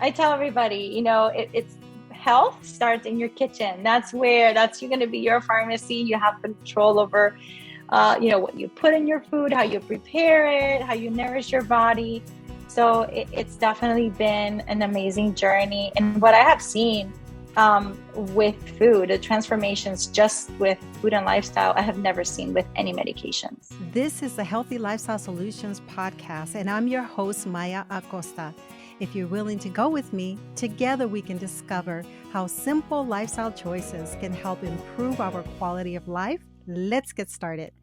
I tell everybody, it's health starts in your kitchen. That's you're going to be your pharmacy. You have control over, what you put in your food, how you prepare it, how you nourish your body. So it's definitely been an amazing journey. And what I have seen with food, the transformations just with food and lifestyle, I have never seen with any medications. This is the Healthy Lifestyle Solutions podcast, and I'm your host, Maya Acosta. If you're willing to go with me, together we can discover how simple lifestyle choices can help improve our quality of life. Let's get started.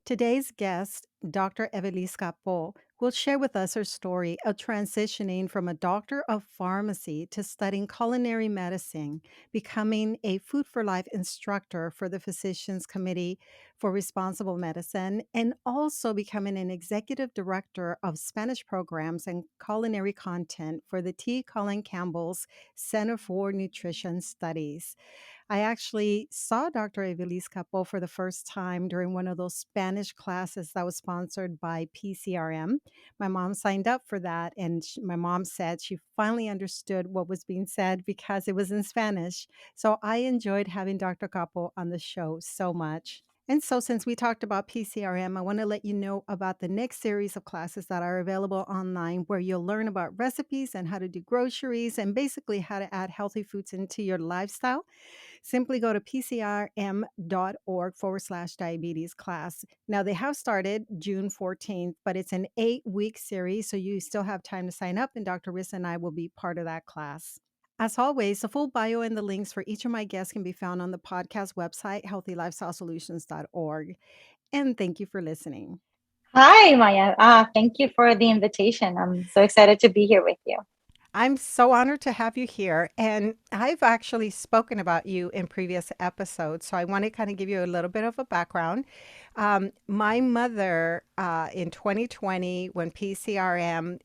Today's guest, Dr. Evelisse Capó, will share with us her story of transitioning from a doctor of pharmacy to studying culinary medicine, becoming a Food for Life instructor for the Physicians Committee for Responsible Medicine, and also becoming an executive director of Spanish programs and culinary content for the T. Colin Campbell's Center for Nutrition Studies. I actually saw Dr. Evelisse Capó for the first time during one of those Spanish classes that was sponsored by PCRM. My mom signed up for that, and my mom said she finally understood what was being said because it was in Spanish. So I enjoyed having Dr. Capó on the show so much. And so, since we talked about PCRM, I want to let you know about the next series of classes that are available online where you'll learn about recipes and how to do groceries and basically how to add healthy foods into your lifestyle. Simply go to pcrm.org/diabetes class. Now, they have started June 14th, but it's an 8-week series, so you still have time to sign up, and Dr. Riss and I will be part of that class. As always, the full bio and the links for each of my guests can be found on the podcast website, healthylifestylesolutions.org. And thank you for listening. Hi, Maya. Thank you for the invitation. I'm so excited to be here with you. I'm so honored to have you here. And I've actually spoken about you in previous episodes. So I want to kind of give you a little bit of a background. My mother in 2020, when PCRM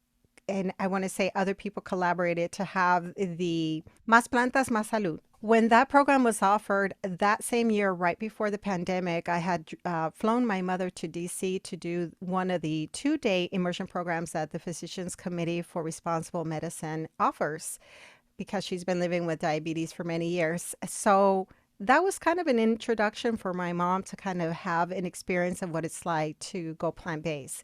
and I want to say other people collaborated to have the Más Plantas, Más Salud. When that program was offered that same year, right before the pandemic, I had flown my mother to DC to do one of the 2-day immersion programs that the Physicians Committee for Responsible Medicine offers because she's been living with diabetes for many years. So that was kind of an introduction for my mom to kind of have an experience of what it's like to go plant-based.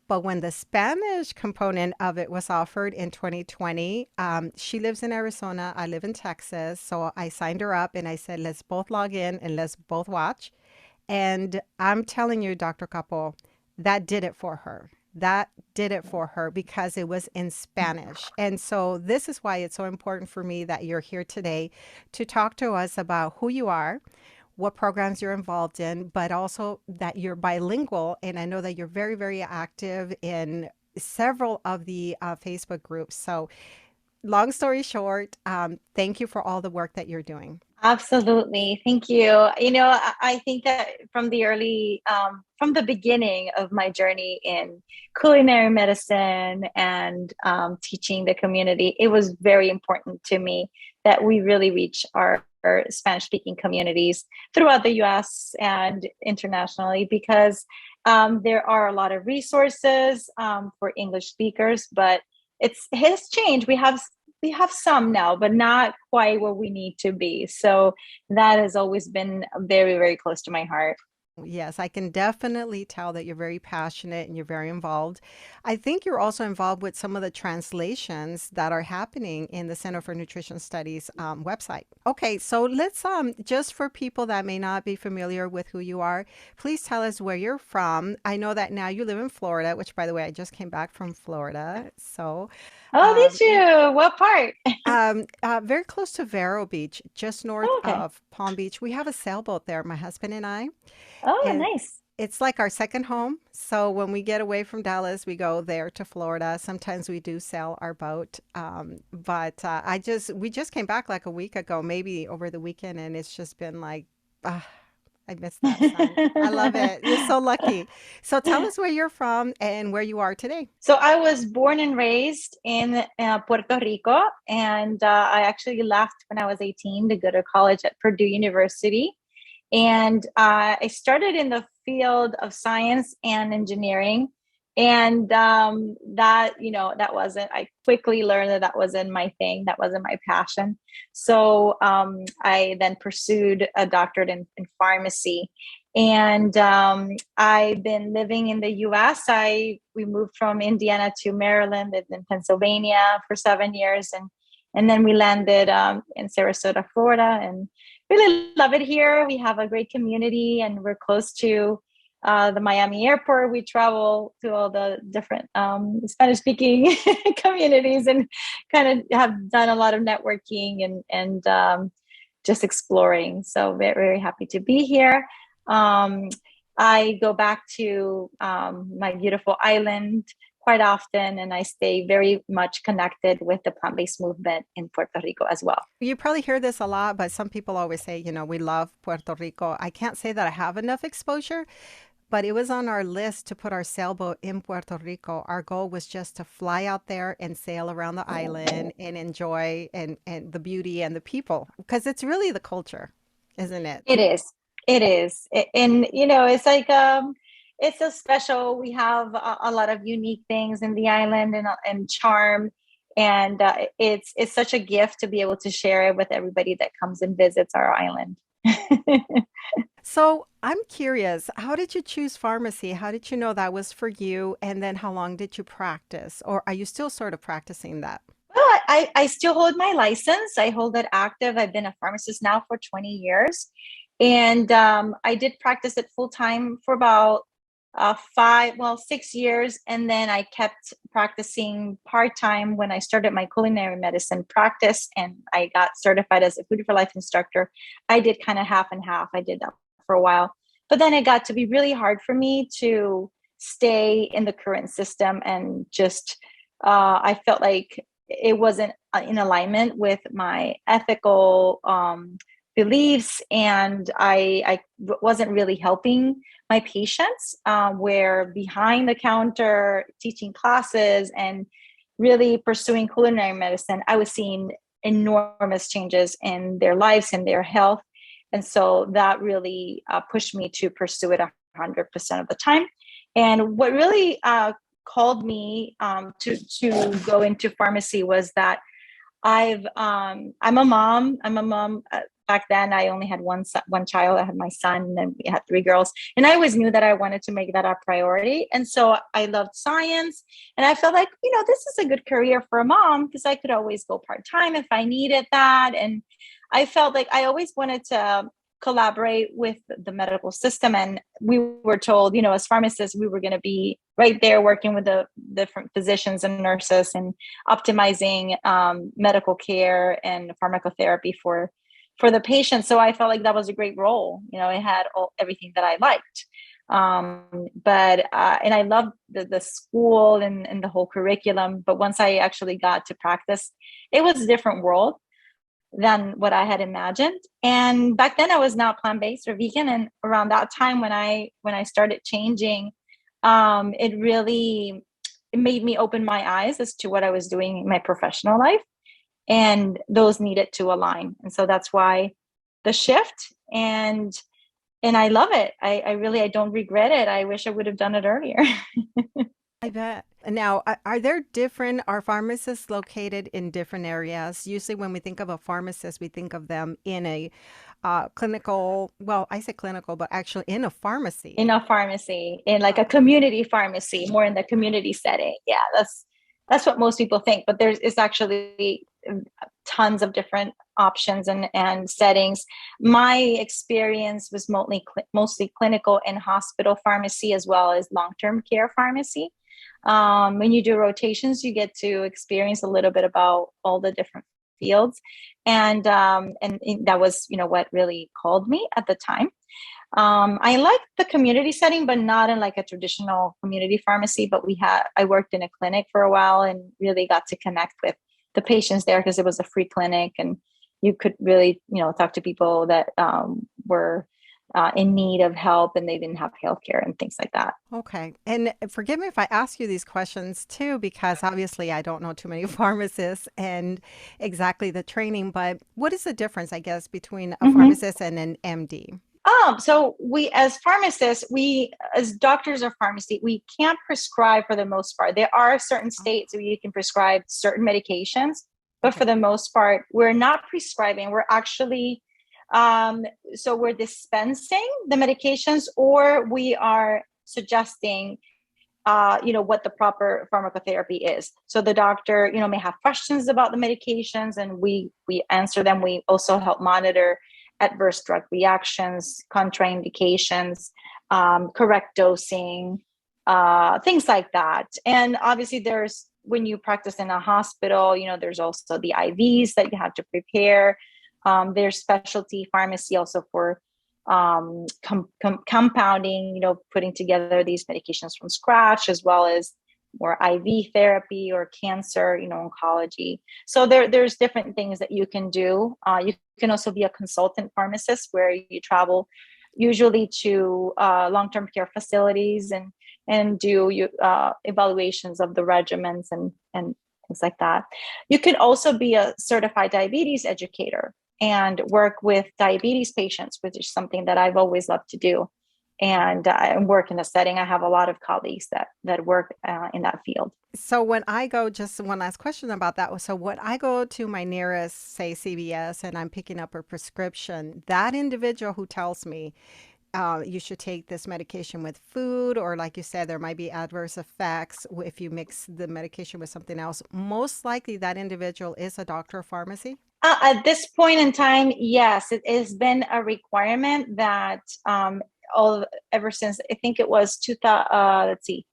But when the Spanish component of it was offered in 2020, she lives in Arizona. I live in Texas. So I signed her up and I said, let's both log in and let's both watch. And I'm telling you, Dr. Capó, that did it for her. That did it for her because it was in Spanish. And so this is why it's so important for me that you're here today to talk to us about who you are, what programs you're involved in, but also that you're bilingual. And I know that you're very, very active in several of the Facebook groups. So, long story short, thank you for all the work that you're doing. Absolutely. Thank you. I think that from the beginning of my journey in culinary medicine and teaching the community, it was very important to me that we really reach our Spanish speaking communities throughout the US and internationally because there are a lot of resources for English speakers, but it has changed. We have some now, but not quite what we need to be. So that has always been very, very close to my heart. Yes, I can definitely tell that you're very passionate and you're very involved. I think you're also involved with some of the translations that are happening in the Center for Nutrition Studies website. Okay, so let's just for people that may not be familiar with who you are, please tell us where you're from. I know that now you live in Florida, which by the way, I just came back from Florida. So Oh, did um, you? What part? very close to Vero Beach, just north Oh, okay. of Palm Beach. We have a sailboat there, my husband and I. Oh, And nice. it's like our second home. So when we get away from Dallas, we go there to Florida. Sometimes we do sail our boat. But we just came back like a week ago, maybe over the weekend, and it's just been like, I miss that sun. I love it. You're so lucky. So tell us where you're from and where you are today. So I was born and raised in Puerto Rico, and I actually left when I was 18 to go to college at Purdue University. And I started in the field of science and engineering, And that, that wasn't, I quickly learned that that wasn't my thing, that wasn't my passion. So I then pursued a doctorate in pharmacy. And I've been living in the US. We moved from Indiana to Maryland, lived in Pennsylvania for 7 years, and then we landed in Sarasota, Florida, and really love it here. We have a great community, and we're close to the Miami airport. We travel to all the different Spanish speaking communities, and kind of have done a lot of networking and just exploring. So very, very happy to be here. Um, I go back to my beautiful island quite often, and I stay very much connected with the plant-based movement in Puerto Rico as well. You probably hear this a lot, but some people always say, we love Puerto Rico. I can't say that I have enough exposure, but it was on our list to put our sailboat in Puerto Rico. Our goal was just to fly out there and sail around the island and enjoy and the beauty and the people, because it's really the culture, isn't it? It is. It is. And it's like it's so special. We have a lot of unique things in the island, and charm, and it's such a gift to be able to share it with everybody that comes and visits our island. So I'm curious, how did you choose pharmacy? How did you know that was for you? And then how long did you practice? Or are you still sort of practicing that? Well, I still hold my license. I hold it active. I've been a pharmacist now for 20 years. And I did practice it full time for about 6 years. And then I kept practicing part time when I started my culinary medicine practice, and I got certified as a Food for Life instructor. I did kind of half and half. I did that for a while. But then it got to be really hard for me to stay in the current system, and just, I felt like it wasn't in alignment with my ethical beliefs, and I wasn't really helping my patients, where behind the counter teaching classes and really pursuing culinary medicine, I was seeing enormous changes in their lives and their health. And so that really pushed me to pursue it 100% of the time. And what really called me to go into pharmacy was that I'm a mom. I'm a mom. Back then, I only had one child. I had my son, and then we had three girls. And I always knew that I wanted to make that a priority. And so I loved science, and I felt like, this is a good career for a mom, because I could always go part time if I needed that. And I felt like I always wanted to collaborate with the medical system. And we were told, as pharmacists, we were going to be right there working with the different physicians and nurses, and optimizing medical care and pharmacotherapy for the patient. So I felt like that was a great role. It had everything that I liked. But and I loved the school and the whole curriculum. But once I actually got to practice, it was a different world than what I had imagined. And back then I was not plant-based or vegan. And around that time, when I started changing, it made me open my eyes as to what I was doing in my professional life, and those needed to align. And so that's why the shift, and I love it. I don't regret it. I wish I would have done it earlier. I bet. Now, are pharmacists located in different areas? Usually when we think of a pharmacist, we think of them in a clinical, well, I say clinical, but actually in a pharmacy. In a pharmacy, in like a community pharmacy, more in the community setting. Yeah, that's what most people think, but it's actually tons of different options and settings. My experience was mostly clinical and hospital pharmacy, as well as long-term care pharmacy. When you do rotations, you get to experience a little bit about all the different fields, and that was what really called me at the time. I liked the community setting, but not in like a traditional community pharmacy. But I worked in a clinic for a while, and really got to connect with the patients there, because it was a free clinic, and you could really, talk to people that were in need of help, and they didn't have healthcare and things like that. Okay. And forgive me if I ask you these questions too, because obviously I don't know too many pharmacists and exactly the training, but what is the difference, I guess, between a Mm-hmm. pharmacist and an MD? So we, as pharmacists, as doctors of pharmacy, we can't prescribe for the most part. There are certain Oh, states where you can prescribe certain medications, but okay. for the most part, we're not prescribing. We're actually, um, so we're dispensing the medications, or we are suggesting what the proper pharmacotherapy is. So the doctor, may have questions about the medications, and we answer them. We also help monitor adverse drug reactions, contraindications, correct dosing, things like that. And obviously, there's when you practice in a hospital, there's also the IVs that you have to prepare. There's specialty pharmacy also for compounding, putting together these medications from scratch, as well as more IV therapy or cancer, oncology. So there's different things that you can do. You can also be a consultant pharmacist where you travel usually to long-term care facilities and do evaluations of the regimens and things like that. You can also be a certified diabetes educator and work with diabetes patients, which is something that I've always loved to do. And I work in a setting. I have a lot of colleagues that work in that field. So when I go, just one last question about that. So when I go to my nearest, say, CVS, and I'm picking up a prescription, that individual who tells me you should take this medication with food, or like you said, there might be adverse effects if you mix the medication with something else, most likely that individual is a doctor of pharmacy. At this point in time, yes, it has been a requirement that all ever since I think it was 2000. Let's see,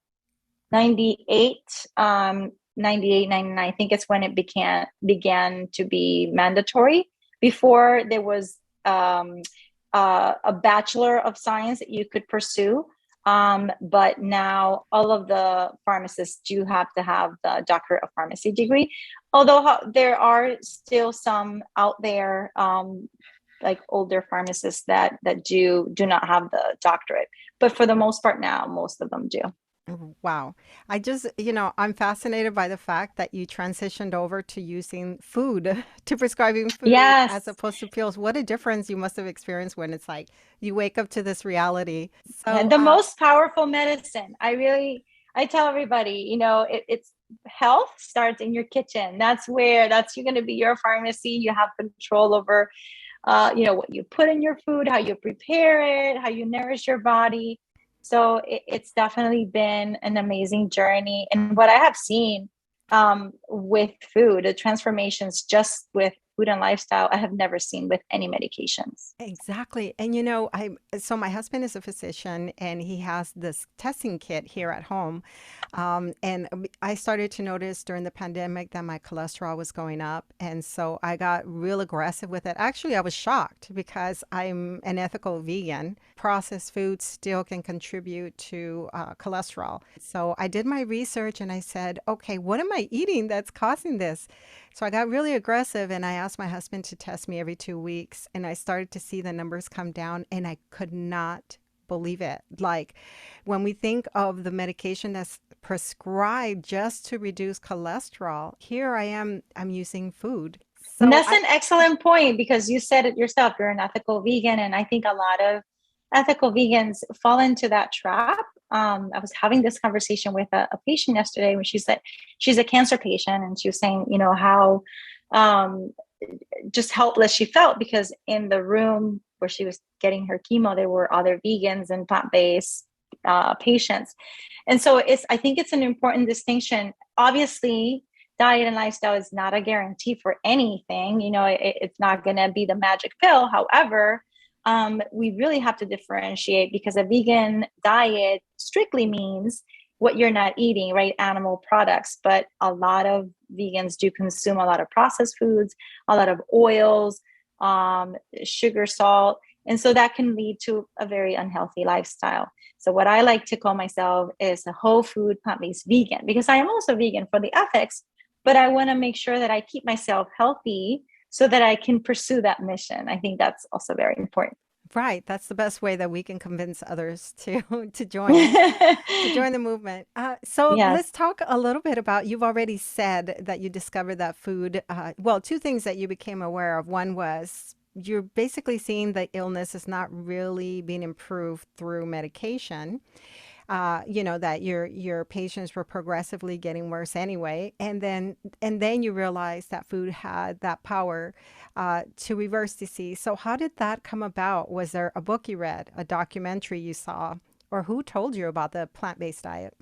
98, 98, 99. I think it's when it began to be mandatory. Before there was a Bachelor of Science that you could pursue. But now all of the pharmacists do have to have the Doctor of Pharmacy degree. Although there are still some out there, like older pharmacists that do not have the doctorate. But for the most part now, most of them do. Wow. I'm fascinated by the fact that you transitioned over to using food, to prescribing food as Yes. opposed to pills. What a difference you must have experienced when it's like you wake up to this reality. Yeah, So, the most powerful medicine. I tell everybody, it's health starts in your kitchen. That's you're going to be your pharmacy. You have control over, what you put in your food, how you prepare it, how you nourish your body. So it's definitely been an amazing journey. And what I have seen with food, the transformations just with food and lifestyle, I have never seen with any medications. exactly. And so my husband is a physician and he has this testing kit here at home. And I started to notice during the pandemic that my cholesterol was going up. And so I got real aggressive with it. Actually, I was shocked because I'm an ethical vegan. Processed foods still can contribute to cholesterol. So I did my research and I said, okay, what am I eating that's causing this? So I got really aggressive and I asked my husband to test me every 2 weeks. And I started to see the numbers come down and I could not believe it. Like when we think of the medication that's prescribed just to reduce cholesterol, here I am, I'm using food. And So that's I, an excellent point because you said it yourself. You're an ethical vegan. And I think a lot of ethical vegans fall into that trap. I was having this conversation with a patient yesterday when she said she's a cancer patient and she was saying, how um, just helpless she felt because in the room where she was getting her chemo, there were other vegans and plant-based patients. And so I think it's an important distinction. Obviously, diet and lifestyle is not a guarantee for anything. It's not going to be the magic pill. However, we really have to differentiate because a vegan diet strictly means what you're not eating, right? Animal products. But a lot of vegans do consume a lot of processed foods, a lot of oils, sugar, salt. And so that can lead to a very unhealthy lifestyle. So what I like to call myself is a whole food plant-based vegan because I am also vegan for the ethics, but I want to make sure that I keep myself healthy so that I can pursue that mission. I think that's also very important. right, that's the best way that we can convince others to to join the movement. So Yes. let's talk a little bit about, you've already said that you discovered that food. Well, two things that you became aware of. One was you're basically seeing the illness is not really being improved through medication. That your patients were progressively getting worse anyway, and then you realize that food had that power to reverse disease. So how did that come about? Was there a book you read, a documentary you saw, or who told you about the plant-based diet?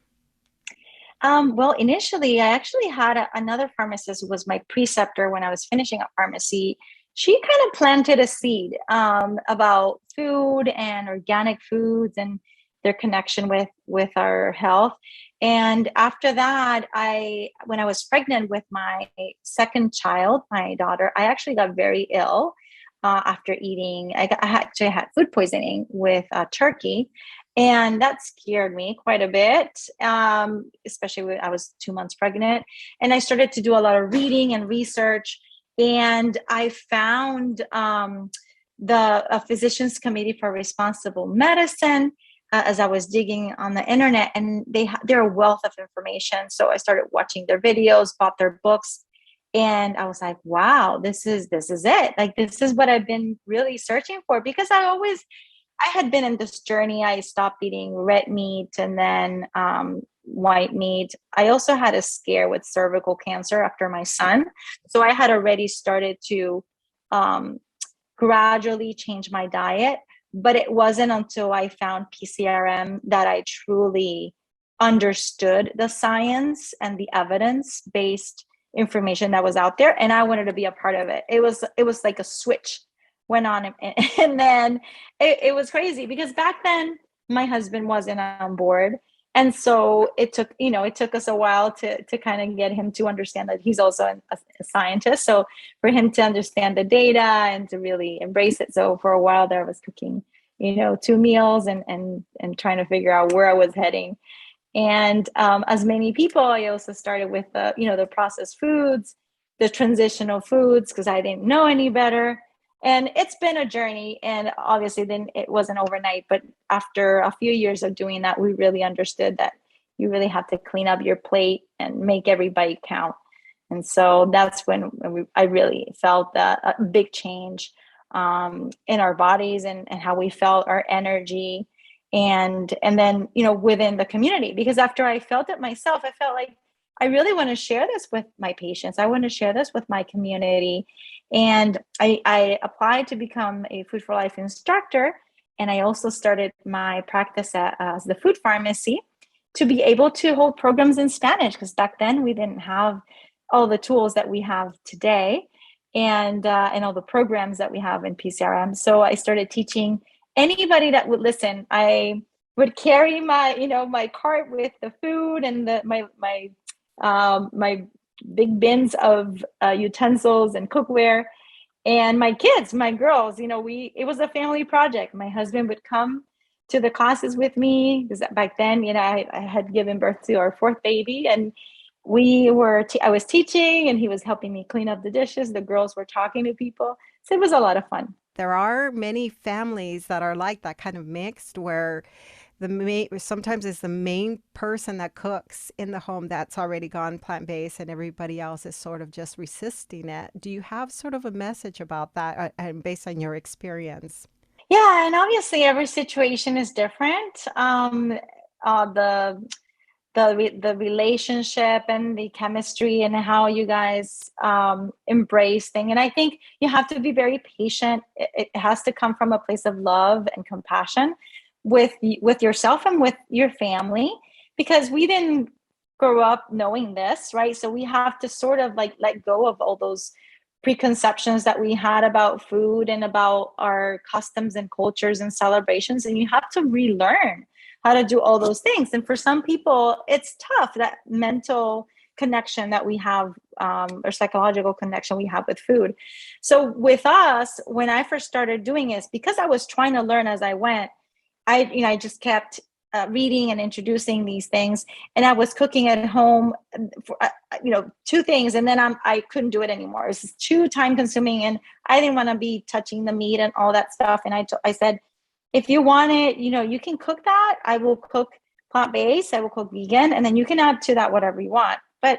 Well, initially, I actually had another pharmacist who was my preceptor when I was finishing up pharmacy. She kind of planted a seed about food and organic foods and their connection with our health. And after that, when I was pregnant with my second child, my daughter, I actually got very ill after eating. I actually had food poisoning with turkey, and that scared me quite a bit, especially when I was 2 months pregnant. And I started to do a lot of reading and research. And I found the Physicians Committee for Responsible Medicine as I was digging on the internet, and they're a wealth of information. So I started watching their videos, bought their books, and I was like, wow, this is it. Like, this is what I've been really searching for, because I had been in this journey. I stopped eating red meat and then white meat. I also had a scare with cervical cancer after my son. So I had already started to gradually change my diet. But it wasn't until I found PCRM that I truly understood the science and the evidence based information that was out there. And I wanted to be a part of it. It was like a switch went on, and then it was crazy, because back then my husband wasn't on board, and so it took us a while to kind of get him to understand that he's also a scientist, so for him to understand the data and to really embrace it. So for a while there, I was cooking 2 meals and trying to figure out where I was heading. And as many people, I also started with the processed foods, the transitional foods, because I didn't know any better. And it's been a journey, and obviously then it wasn't overnight, but after a few years of doing that, we really understood that you really have to clean up your plate and make every bite count. And so that's when I really felt a big change in our bodies, and how we felt, our energy, and then within the community. Because after I felt it myself, I felt like I really want to share this with my patients. I want to share this with my community. And I applied to become a Food for Life instructor. And I also started my practice as the food pharmacy to be able to hold programs in Spanish, because back then we didn't have all the tools that we have today, and all the programs that we have in PCRM. So I started teaching anybody that would listen. I would carry my cart with the food and my big bins of utensils and cookware, and my kids, my girls, it was a family project. My husband would come to the classes with me, because back then, I had given birth to our fourth baby, and I was teaching and he was helping me clean up the dishes. The girls were talking to people. So it was a lot of fun. There are many families that are like that, kind of mixed, where sometimes it's the main person that cooks in the home that's already gone plant-based, and everybody else is sort of just resisting it. Do you have sort of a message about that, and based on your experience? Yeah, and obviously every situation is different. The relationship and the chemistry and how you guys embrace things. And I think you have to be very patient. It has to come from a place of love and compassion with yourself and with your family, because we didn't grow up knowing this, right? So we have to sort of like let go of all those preconceptions that we had about food and about our customs and cultures and celebrations, and you have to relearn how to do all those things. And for some people, it's tough, that mental connection that we have, or psychological connection we have with food. So with us, when I first started doing this, because I was trying to learn as I went, I just kept reading and introducing these things, and I was cooking at home for two things, and then I couldn't do it anymore. It was too time consuming, and I didn't want to be touching the meat and all that stuff. And I said, if you want it, you can cook that. I will cook plant-based, I will cook vegan, and then you can add to that whatever you want. But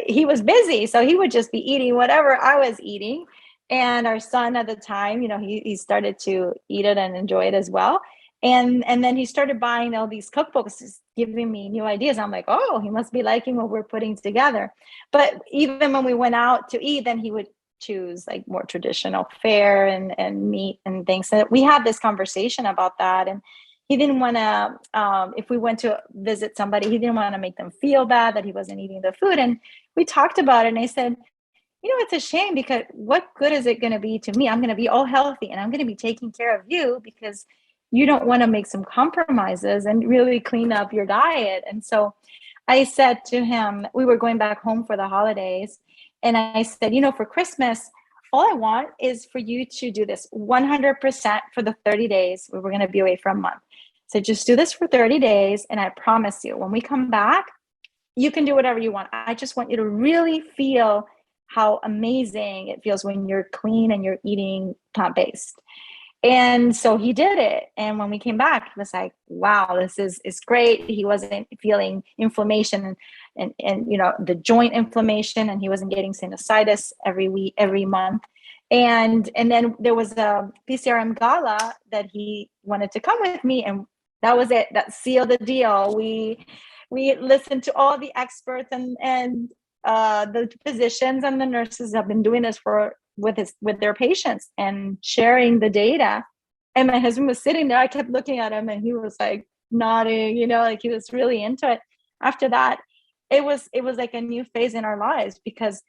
he was busy, so he would just be eating whatever I was eating. And our son at the time, he started to eat it and enjoy it as well. And then he started buying all these cookbooks, just giving me new ideas. I'm like, oh, he must be liking what we're putting together. But even when we went out to eat, then he would choose like more traditional fare and meat and things. So we had this conversation about that. And he didn't want to, if we went to visit somebody, he didn't want to make them feel bad that he wasn't eating the food. And we talked about it, and I said, it's a shame, because what good is it going to be to me? I'm going to be all healthy and I'm going to be taking care of you, because you don't want to make some compromises and really clean up your diet. And so I said to him, we were going back home for the holidays. And I said, for Christmas, all I want is for you to do this 100% for the 30 days. We were going to be away for a month. So just do this for 30 days. And I promise you, when we come back, you can do whatever you want. I just want you to really feel how amazing it feels when you're clean and you're eating plant-based. And so he did it. And when we came back, he was like, wow, this is great. He wasn't feeling inflammation and the joint inflammation, and he wasn't getting sinusitis every month. And then there was a PCRM gala that he wanted to come with me, and that was it. That sealed the deal. We listened to all the experts, and the physicians and the nurses have been doing this with their patients and sharing the data. And my husband was sitting there. I kept looking at him, and he was like nodding, like he was really into it. After that, it was like a new phase in our lives, because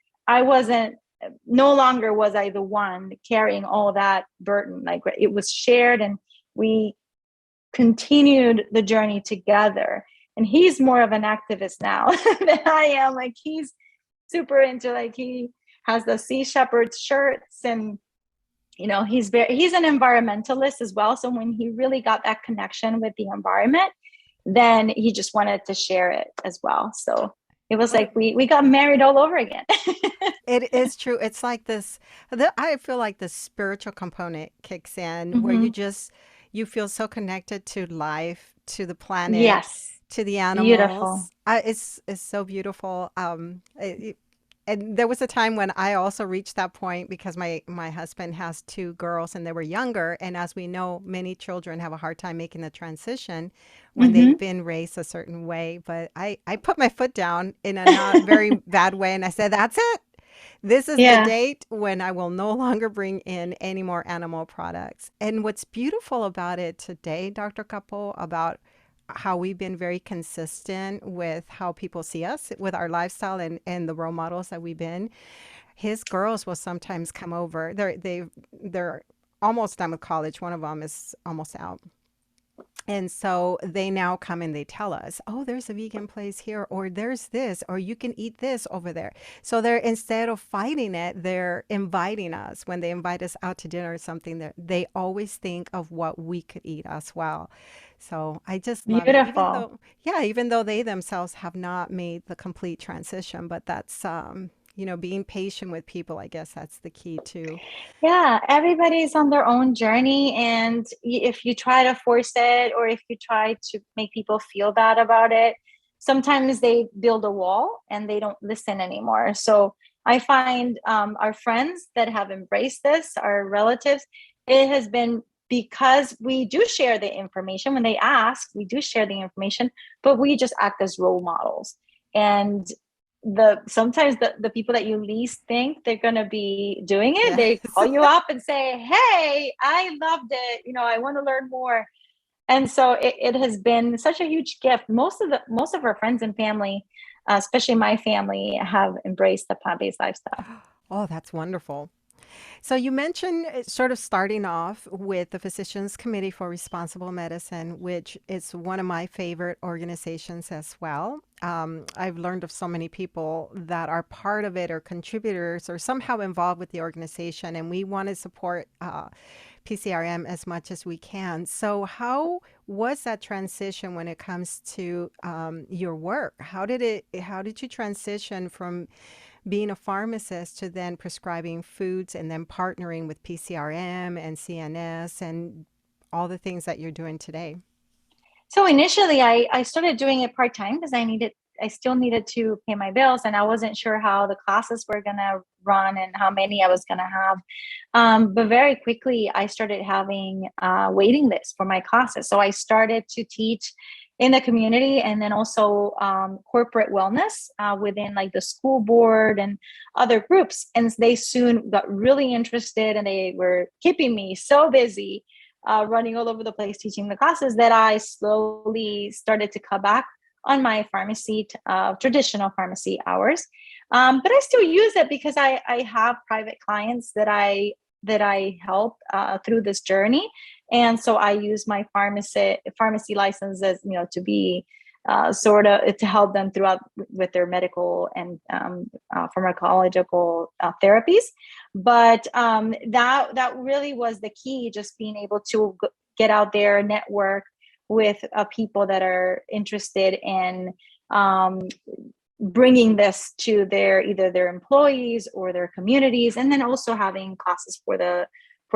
no longer was I the one carrying all that burden. Like, it was shared, and we continued the journey together. And he's more of an activist now than I am. Like, he's super into, like, he has the Sea Shepherd shirts, and he's an environmentalist as well. So when he really got that connection with the environment, then he just wanted to share it as well. So it was like we got married all over again. It is true. It's like this, I feel like the spiritual component kicks in where Mm-hmm. you feel so connected to life, to the planet, Yes. to the Beautiful. animals. It's so beautiful. And there was a time when I also reached that point, because my husband has two girls and they were younger. And as we know, many children have a hard time making the transition when they've Mm-hmm. been raised a certain way. But I put my foot down in a not very bad way, and I said, that's it. This is the Yeah. date when I will no longer bring in any more animal products. And what's beautiful about it today, Dr. Capo, about how we've been very consistent with how people see us with our lifestyle and the role models that we've been. His girls will sometimes come over. They're almost done with college. One of them is almost out. And so they now come and they tell us, oh, there's a vegan place here, or there's this, or you can eat this over there. So they're, instead of fighting it, they're inviting us. When they invite us out to dinner or something, that they always think of what we could eat as well. So I just love it, Beautiful. even though they themselves have not made the complete transition, but that's, being patient with people, I guess that's the key too. Yeah, everybody's on their own journey. And if you try to force it, or if you try to make people feel bad about it, sometimes they build a wall and they don't listen anymore. So I find our friends that have embraced this, our relatives, it has been because we do share the information. When they ask, we do share the information, but we just act as role models. And sometimes the people that you least think they're going to be doing it, Yes. they call you up and say, hey, I loved it, I want to learn more. And so it has been such a huge gift. Most of our friends and family, especially my family, have embraced the plant-based lifestyle. Oh, that's wonderful. So you mentioned sort of starting off with the Physicians Committee for Responsible Medicine, which is one of my favorite organizations as well. I've learned of so many people that are part of it or contributors or somehow involved with the organization, and we want to support PCRM as much as we can. So how was that transition when it comes to your work? How did you transition from being a pharmacist to then prescribing foods and then partnering with PCRM and CNS and all the things that you're doing today? So initially I started doing it part-time because I needed I still needed to pay my bills, and I wasn't sure how the classes were going to run and how many I was going to have. But very quickly, I started having waiting lists for my classes. So I started to teach in the community, and then also corporate wellness within like the school board and other groups. And they soon got really interested, and they were keeping me so busy running all over the place teaching the classes that I slowly started to cut back on my pharmacy, traditional pharmacy hours. But I still use it because I have private clients that I help through this journey. And so I use my pharmacy license as, to be sort of to help them throughout with their medical and pharmacological therapies. But that really was the key, just being able to get out there, network with people that are interested in bringing this to either their employees or their communities, and then also having classes for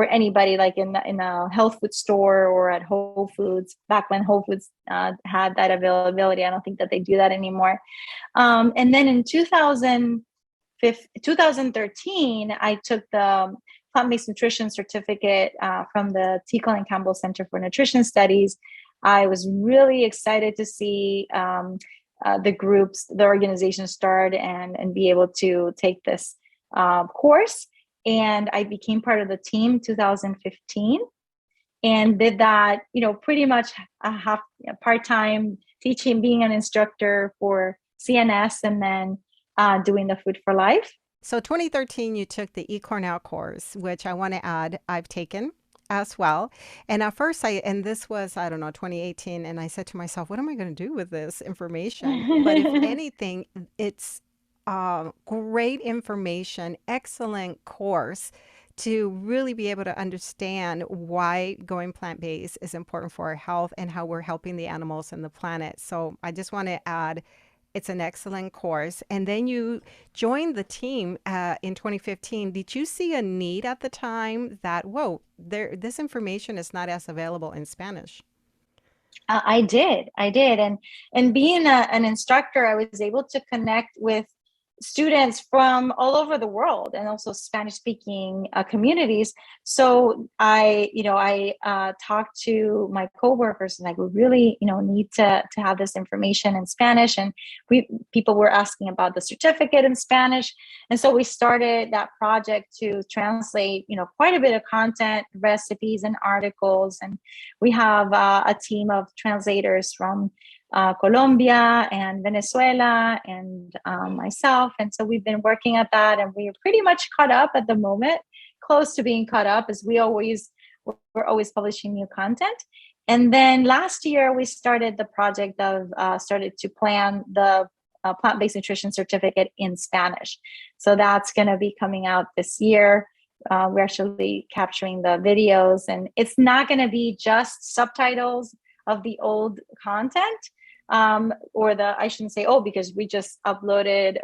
anybody, like in a health food store or at Whole Foods, back when Whole Foods had that availability. I don't think that they do that anymore. And then in 2013, I took the plant-based nutrition certificate from the T. Colin Campbell Center for Nutrition Studies. I was really excited to see the organization start and be able to take this course. And I became part of the team 2015 and did that, pretty much part-time teaching, being an instructor for CNS, and then doing the Food for Life. So 2013, you took the eCornell course, which I want to add, I've taken as well. And at first this was, I don't know, 2018. And I said to myself, what am I going to do with this information? But if anything, it's great information, excellent course to really be able to understand why going plant-based is important for our health and how we're helping the animals and the planet. So I just want to add, it's an excellent course. And then you joined the team in 2015. Did you see a need at the time that, this information is not as available in Spanish? I did. And being an instructor, I was able to connect with students from all over the world and also Spanish speaking communities. So I talked to my coworkers and we really, need to have this information in Spanish. And people were asking about the certificate in Spanish. And so we started that project to translate, quite a bit of content, recipes and articles. And we have a team of translators from Colombia and Venezuela and myself. And so we've been working at that, and we're pretty much caught up at the moment, close to being caught up, as we're always publishing new content. And then last year we started the project of started to plan the plant-based nutrition certificate in Spanish. So that's going to be coming out this year. We're actually capturing the videos, and it's not going to be just subtitles of the old content. I shouldn't say, because we just uploaded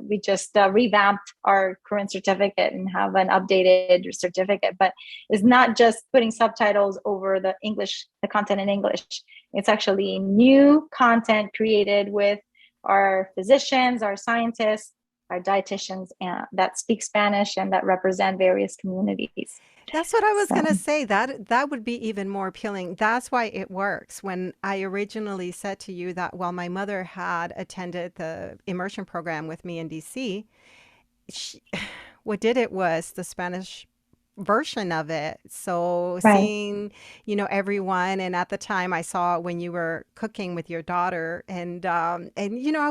we just revamped our current certificate and have an updated certificate. But it's not just putting subtitles over the content in English. It's actually new content created with our physicians, our scientists, our dietitians that speak Spanish and that represent various communities. That's what I was going to say. That would be even more appealing. That's why it works. When I originally said to you that while my mother had attended the immersion program with me in DC, what did it was the Spanish version of it. So seeing, everyone. And at the time I saw when you were cooking with your daughter and I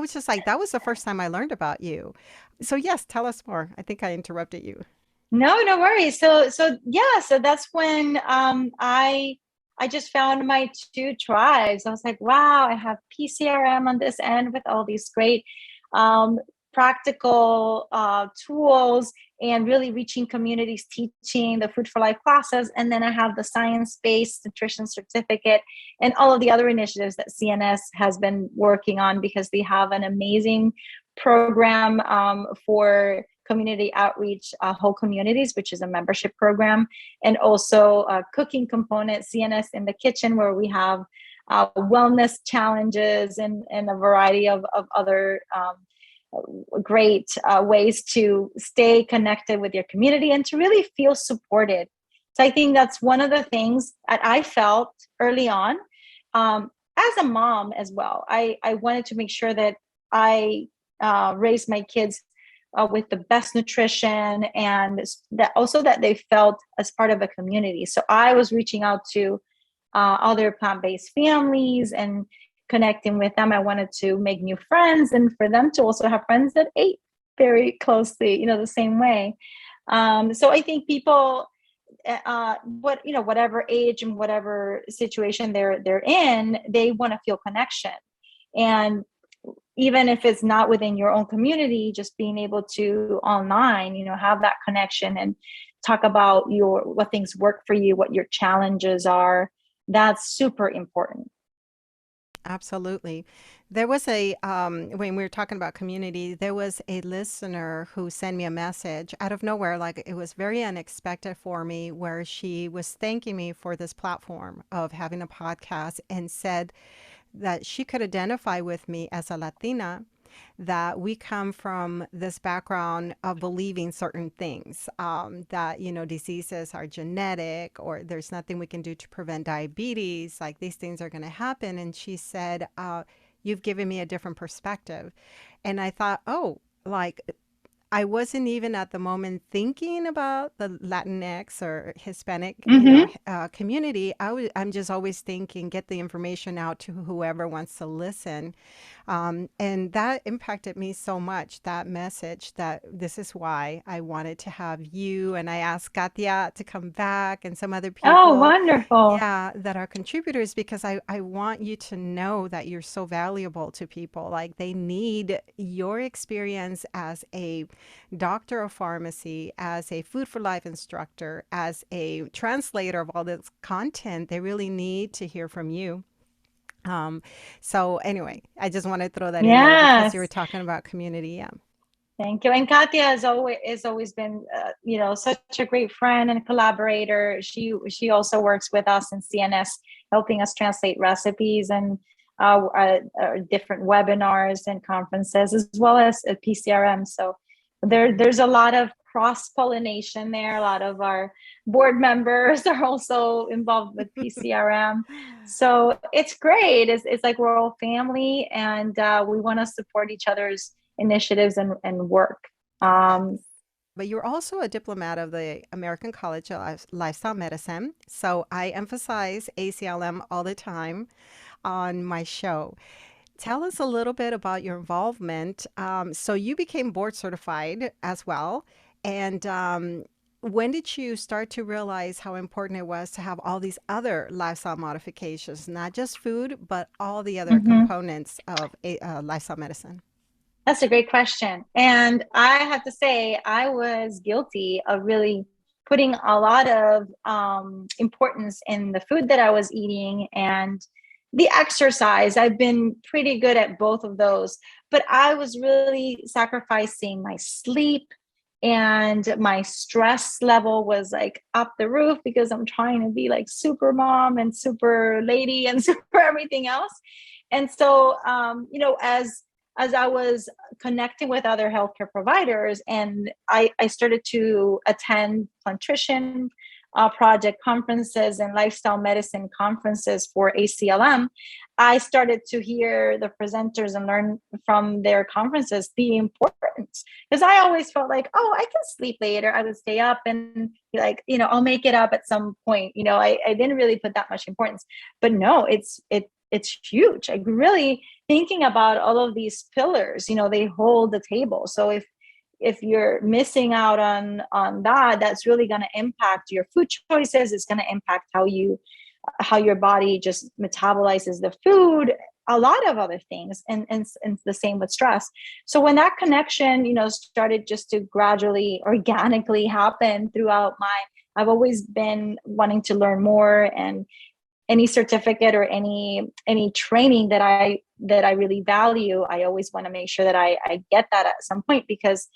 was just like, that was the first time I learned about you. So yes, tell us more. I think I interrupted you. No worries. So that's when I just found my two tribes. I was like, wow, I have PCRM on this end with all these great practical tools and really reaching communities, teaching the Food for Life classes. And then I have the science-based nutrition certificate and all of the other initiatives that CNS has been working on, because they have an amazing program for community outreach, Whole Communities, which is a membership program, and also a cooking component, CNS in the Kitchen, where we have wellness challenges, and a variety of other great ways to stay connected with your community and to really feel supported. So I think that's one of the things that I felt early on. As a mom as well, I wanted to make sure that I raised my kids with the best nutrition, and that also that they felt as part of a community. So I was reaching out to other plant-based families and connecting with them. I wanted to make new friends and for them to also have friends that ate very closely, the same way. So I think people, whatever age and whatever situation they're in, they want to feel connection. And even if it's not within your own community, just being able to online, have that connection and talk about what things work for you, what your challenges are. That's super important. Absolutely. There was when we were talking about community, there was a listener who sent me a message out of nowhere. Like it was very unexpected for me, where she was thanking me for this platform of having a podcast and said that she could identify with me as a Latina, that we come from this background of believing certain things, that, diseases are genetic or there's nothing we can do to prevent diabetes, like these things are going to happen. And she said, you've given me a different perspective. And I thought, oh, like I wasn't even at the moment thinking about the Latinx or Hispanic, Mm-hmm. community. I'm just always thinking, get the information out to whoever wants to listen. And that impacted me so much, that message, that this is why I wanted to have you. And I asked Katia to come back and some other Oh, people, wonderful. yeah, that are contributors, because I want you to know that you're so valuable to people. Like they need your experience as a doctor of pharmacy, as a food for life instructor, as a translator of all this content. They really need to hear from you. Um, so anyway, I just want to throw that in there because you were Yes. talking about community. Yeah. Thank you. And Katia has always been, such a great friend and collaborator. She also works with us in CNS, helping us translate recipes and different webinars and conferences, as well as at PCRM. So there's a lot of cross pollination there. A lot of our board members are also involved with PCRM. So it's great. It's like we're all family, and we want to support each other's initiatives and work. Um, But you're also a diplomat of the American College of Lifestyle Medicine. So I emphasize ACLM all the time on my show. Tell us a little bit about your involvement. So you became board certified as well. And when did you start to realize how important it was to have all these other lifestyle modifications, not just food, but all the other mhm. components of lifestyle medicine? That's a great question. And I have to say, I was guilty of really putting a lot of importance in the food that I was eating and the exercise. I've been pretty good at both of those, but I was really sacrificing my sleep, and my stress level was like up the roof because I'm trying to be like super mom and super lady and super everything else. And so, as I was connecting with other healthcare providers, and I started to attend nutrition project conferences and lifestyle medicine conferences for ACLM, I started to hear the presenters and learn from their conferences the importance. Because I always felt like, oh, I can sleep later. I would stay up and be like, I'll make it up at some point. I didn't really put that much importance. But no, it's huge. Like really thinking about all of these pillars, they hold the table. So if you're missing out on that, that's really going to impact your food choices. It's going to impact how your body just metabolizes the food, a lot of other things, and the same with stress. So when that connection started just to gradually organically happen throughout I've always been wanting to learn more, and any certificate or any training that I really value, I always want to make sure that I get that at some point, because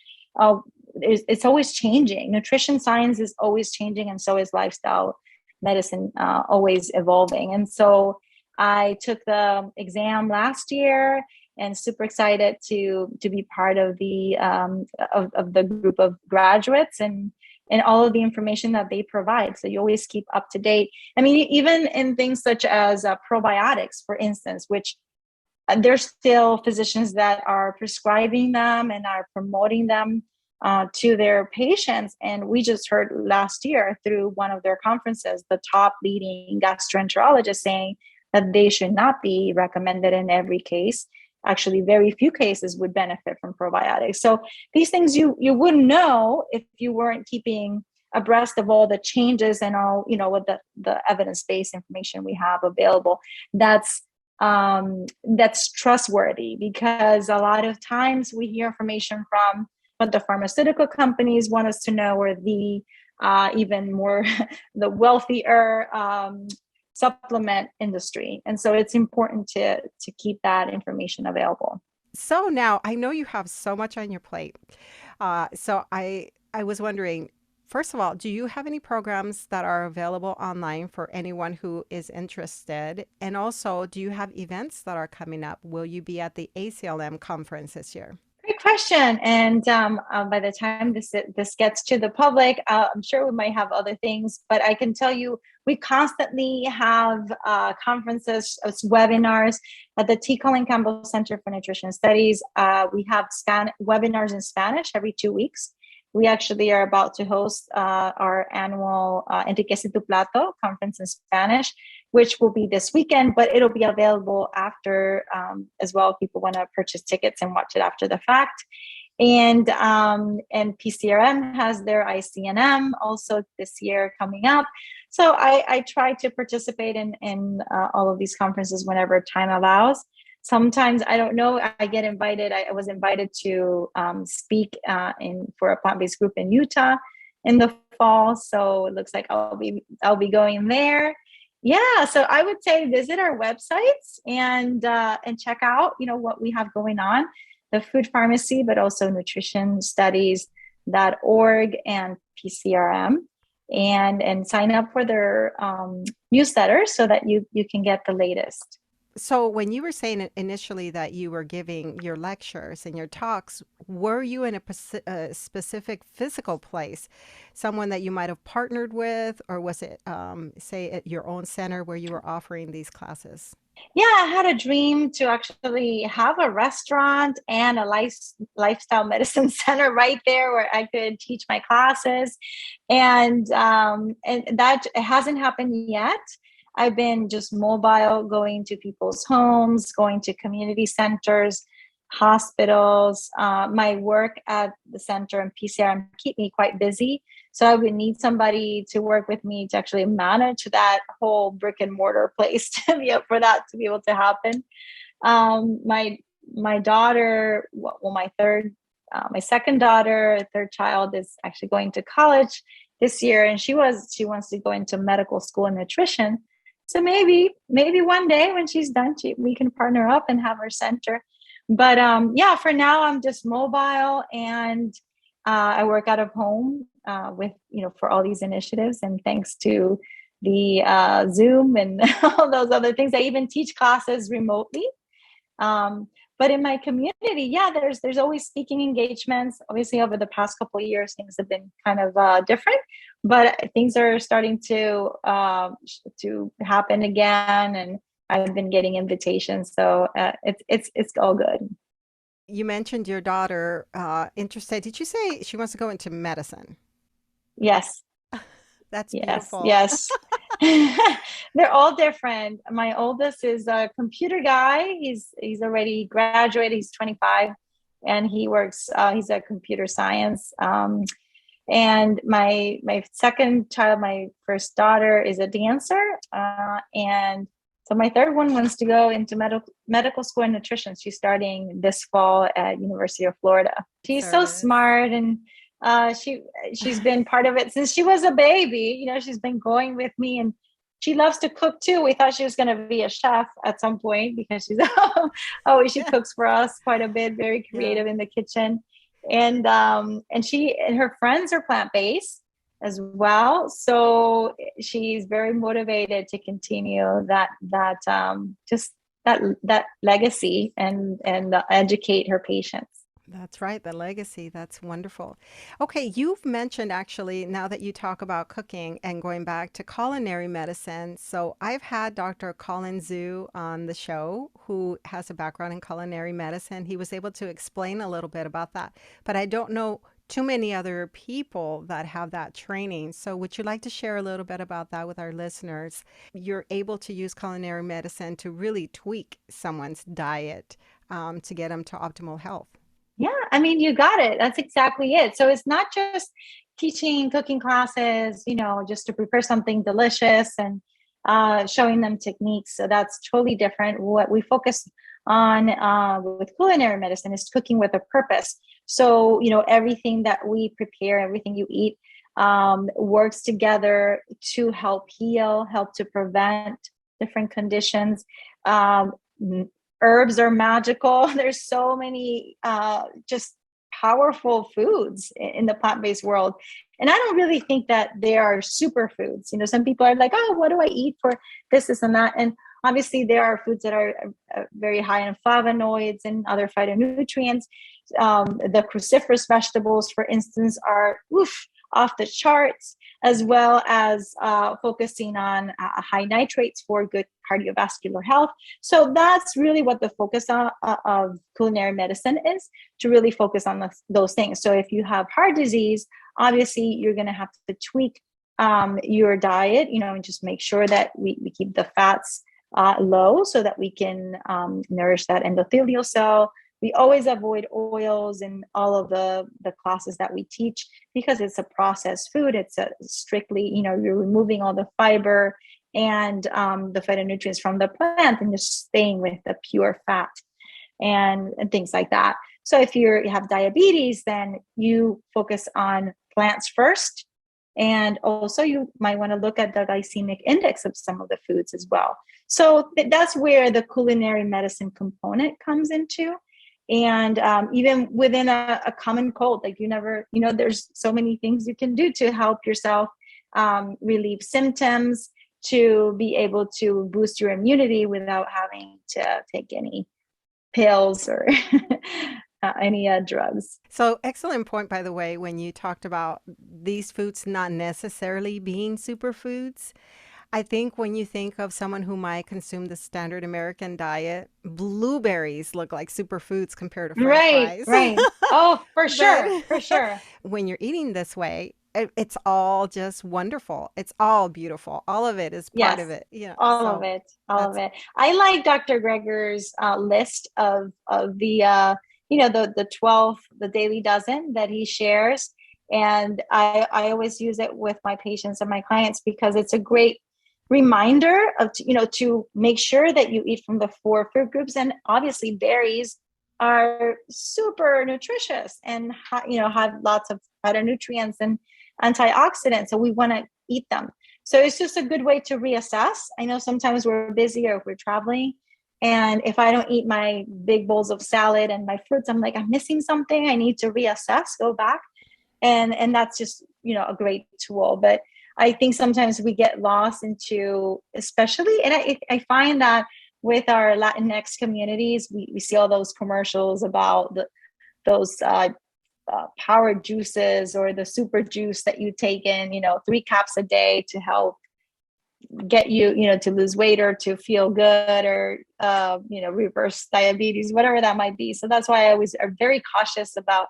it's always changing. Nutrition science is always changing, and so is lifestyle medicine, always evolving. And so I took the exam last year and super excited to be part of the group of graduates and all of the information that they provide. So you always keep up to date. I mean, even in things such as probiotics, for instance, which there's still physicians that are prescribing them and are promoting them to their patients. And we just heard last year through one of their conferences, the top leading gastroenterologist saying that they should not be recommended in every case. Actually, very few cases would benefit from probiotics. So these things you wouldn't know if you weren't keeping abreast of all the changes and all, with the evidence-based information we have available. That's trustworthy, because a lot of times we hear information from what the pharmaceutical companies want us to know, or the even more the wealthier supplement industry. And so it's important to keep that information available. So now I know you have so much on your plate. So I was wondering, first of all, do you have any programs that are available online for anyone who is interested? And also, do you have events that are coming up? Will you be at the ACLM conference this year? Great question. And by the time this gets to the public, I'm sure we might have other things, but I can tell you we constantly have conferences, webinars at the T. Colin Campbell Center for Nutrition Studies. We have webinars in Spanish every 2 weeks. We actually are about to host our annual Enriquece tu Plato conference in Spanish, which will be this weekend, but it'll be available after as well if people want to purchase tickets and watch it after the fact. And PCRM has their ICNM also this year coming up. So I try to participate in all of these conferences whenever time allows. Sometimes I don't know. I get invited. I was invited to speak for a plant-based group in Utah in the fall. So it looks like I'll be going there. Yeah. So I would say visit our websites and check out what we have going on, the Food Pharmacy, but also nutritionstudies.org and PCRM, and sign up for their newsletter so that you can get the latest. So when you were saying initially that you were giving your lectures and your talks, were you in a specific physical place, someone that you might have partnered with, or was it, say, at your own center where you were offering these classes? Yeah, I had a dream to actually have a restaurant and a lifestyle medicine center right there where I could teach my classes, and that hasn't happened yet. I've been just mobile, going to people's homes, going to community centers, hospitals. My work at the center and PCRM keep me quite busy. So I would need somebody to work with me to actually manage that whole brick and mortar place for that to be able to happen. My daughter, well, my second daughter, third child is actually going to college this year, and she wants to go into medical school in nutrition. So maybe one day when she's done, we can partner up and have her center. But yeah, for now I'm just mobile, and I work out of home with for all these initiatives, and thanks to the Zoom and all those other things, I even teach classes remotely. But in my community, yeah, there's always speaking engagements. Obviously, over the past couple of years, things have been kind of different, but things are starting to happen again, and I've been getting invitations, so it's all good. You mentioned your daughter interested. Did you say she wants to go into medicine? Yes. That's Yes, beautiful. yes. They're all different. My oldest is a computer guy. He's already graduated. He's 25, and he works. He's a computer science. And my second child, my first daughter, is a dancer. And so my third one wants to go into medical school in nutrition. She's starting this fall at University of Florida. She's so Service. smart, and she's been part of it since she was a baby. She's been going with me, and she loves to cook too. We thought she was going to be a chef at some point because she's she Yeah. cooks for us quite a bit, very Yeah. creative in the kitchen. And she and her friends are plant-based. as well. So she's very motivated to continue just that legacy and educate her patients. That's right, the legacy. That's wonderful. Okay, you've mentioned actually, now that you talk about cooking and going back to culinary medicine. So I've had Dr. Colin Zhu on the show, who has a background in culinary medicine. He was able to explain a little bit about that, but I don't know too many other people that have that training. So would you like to share a little bit about that with our listeners? You're able to use culinary medicine to really tweak someone's diet to get them to optimal health. Yeah, I mean, you got it. That's exactly it. So it's not just teaching cooking classes, just to prepare something delicious and showing them techniques. So that's totally different. What we focus on with culinary medicine is cooking with a purpose. So, everything that we prepare, everything you eat, works together to help heal, help to prevent different conditions. Um, Herbs are magical. There's so many just powerful foods in the plant-based world. And I don't really think that they are superfoods. Some people are like, oh, what do I eat for this and that? And obviously there are foods that are very high in flavonoids and other phytonutrients. The cruciferous vegetables, for instance, are off the charts, as well as focusing on high nitrates for good cardiovascular health. So that's really what the focus of culinary medicine is, to really focus on those things. So if you have heart disease, obviously you're going to have to tweak your diet, and just make sure that we keep the fats low so that we can nourish that endothelial cell. We always avoid oils in all of the classes that we teach, because it's a processed food. It's strictly, you're removing all the fiber and the phytonutrients from the plant and just staying with the pure fat and things like that. So if you have diabetes, then you focus on plants first. And also you might want to look at the glycemic index of some of the foods as well. So that's where the culinary medicine component comes into. And even within a common cold, like there's so many things you can do to help yourself relieve symptoms, to be able to boost your immunity without having to take any pills or any drugs. So, excellent point, by the way, when you talked about these foods not necessarily being superfoods. I think when you think of someone who might consume the standard American diet, blueberries look like superfoods compared to French Right, fries. right. Oh, for sure, But for sure. when you're eating this way, it's all just wonderful. It's all beautiful. All of it is part Yes, of it. all of So it, all of that's it. I like Dr. Greger's list of the 12, the daily dozen that he shares, and I always use it with my patients and my clients, because it's a great reminder of to make sure that you eat from the 4 food groups. And obviously berries are super nutritious and have lots of phytonutrients and antioxidants, so we want to eat them. So it's just a good way to reassess. I know sometimes we're busy or if we're traveling, and if I don't eat my big bowls of salad and my fruits, I'm like, I'm missing something. I need to reassess, go back. And that's just, a great tool. But I think sometimes we get lost into, especially, and I find that with our Latinx communities, we see all those commercials about those power juices or the super juice that you take in, 3 cups a day to help get you, to lose weight or to feel good or, reverse diabetes, whatever that might be. So that's why I always are very cautious about,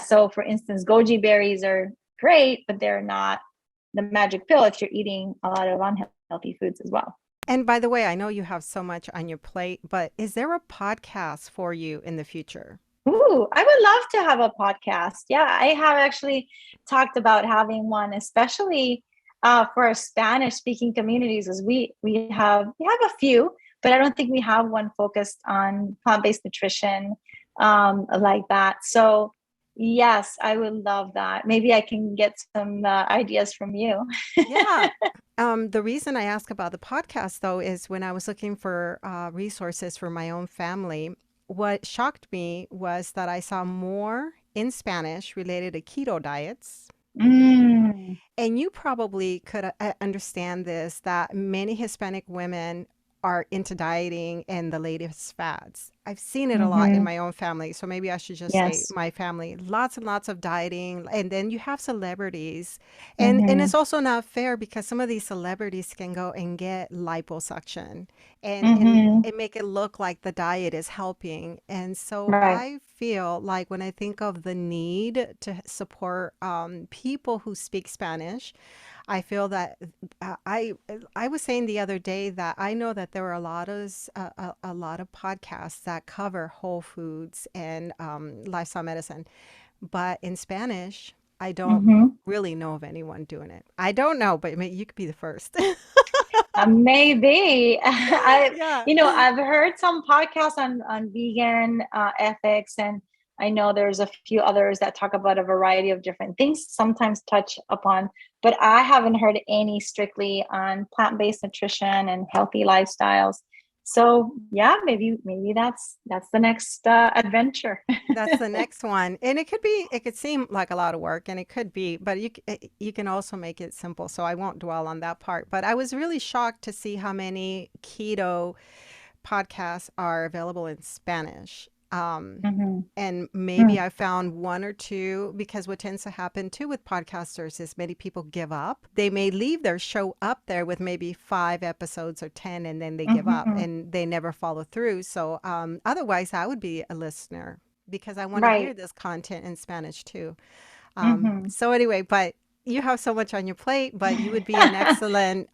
so for instance, goji berries are great, but they're not the magic pill if you're eating a lot of unhealthy foods as well. And by the way, I know you have so much on your plate, but is there a podcast for you in the future? Ooh, I would love to have a podcast. Yeah, I have actually talked about having one, especially for our Spanish speaking communities, as we have a few, but I don't think we have one focused on plant-based nutrition like that. So yes, I would love that. Maybe I can get some ideas from you. Yeah. The reason I ask about the podcast, though, is when I was looking for resources for my own family, what shocked me was that I saw more in Spanish related to keto diets Mm. And you probably could understand this, that many Hispanic women are into dieting and the latest fads. I've seen it a lot in Mm-hmm. my own family. So maybe I should just say Yes. my family. Lots and lots of dieting. And then you have celebrities. And Mm-hmm. it's also not fair because some of these celebrities can go and get liposuction Mm-hmm. and make it look like the diet is helping. And so Right. I feel like when I think of the need to support people who speak Spanish, I feel that I was saying the other day that I know that there are a lot of podcasts that cover whole foods and lifestyle medicine, but in Spanish, I don't Mm-hmm. really know of anyone doing it. I don't know, but you could be the first. Maybe Yeah. I've heard some podcasts on vegan ethics, and I know there's a few others that talk about a variety of different things, sometimes touch upon, but I haven't heard any strictly on plant-based nutrition and healthy lifestyles. So yeah, maybe that's the next adventure. That's the next one. And it could seem like a lot of work, and it could be, but you can also make it simple. So I won't dwell on that part. But I was really shocked to see how many keto podcasts are available in Spanish. Hmm. And maybe I found one or two, because what tends to happen too with podcasters is many people give up. They may leave their show up there with maybe 5 episodes or 10, and then they give up Hmm. and they never follow through. So otherwise, I would be a listener because I want to hear Right. this content in Spanish too. Hmm. So anyway, but you have so much on your plate, but you would be an excellent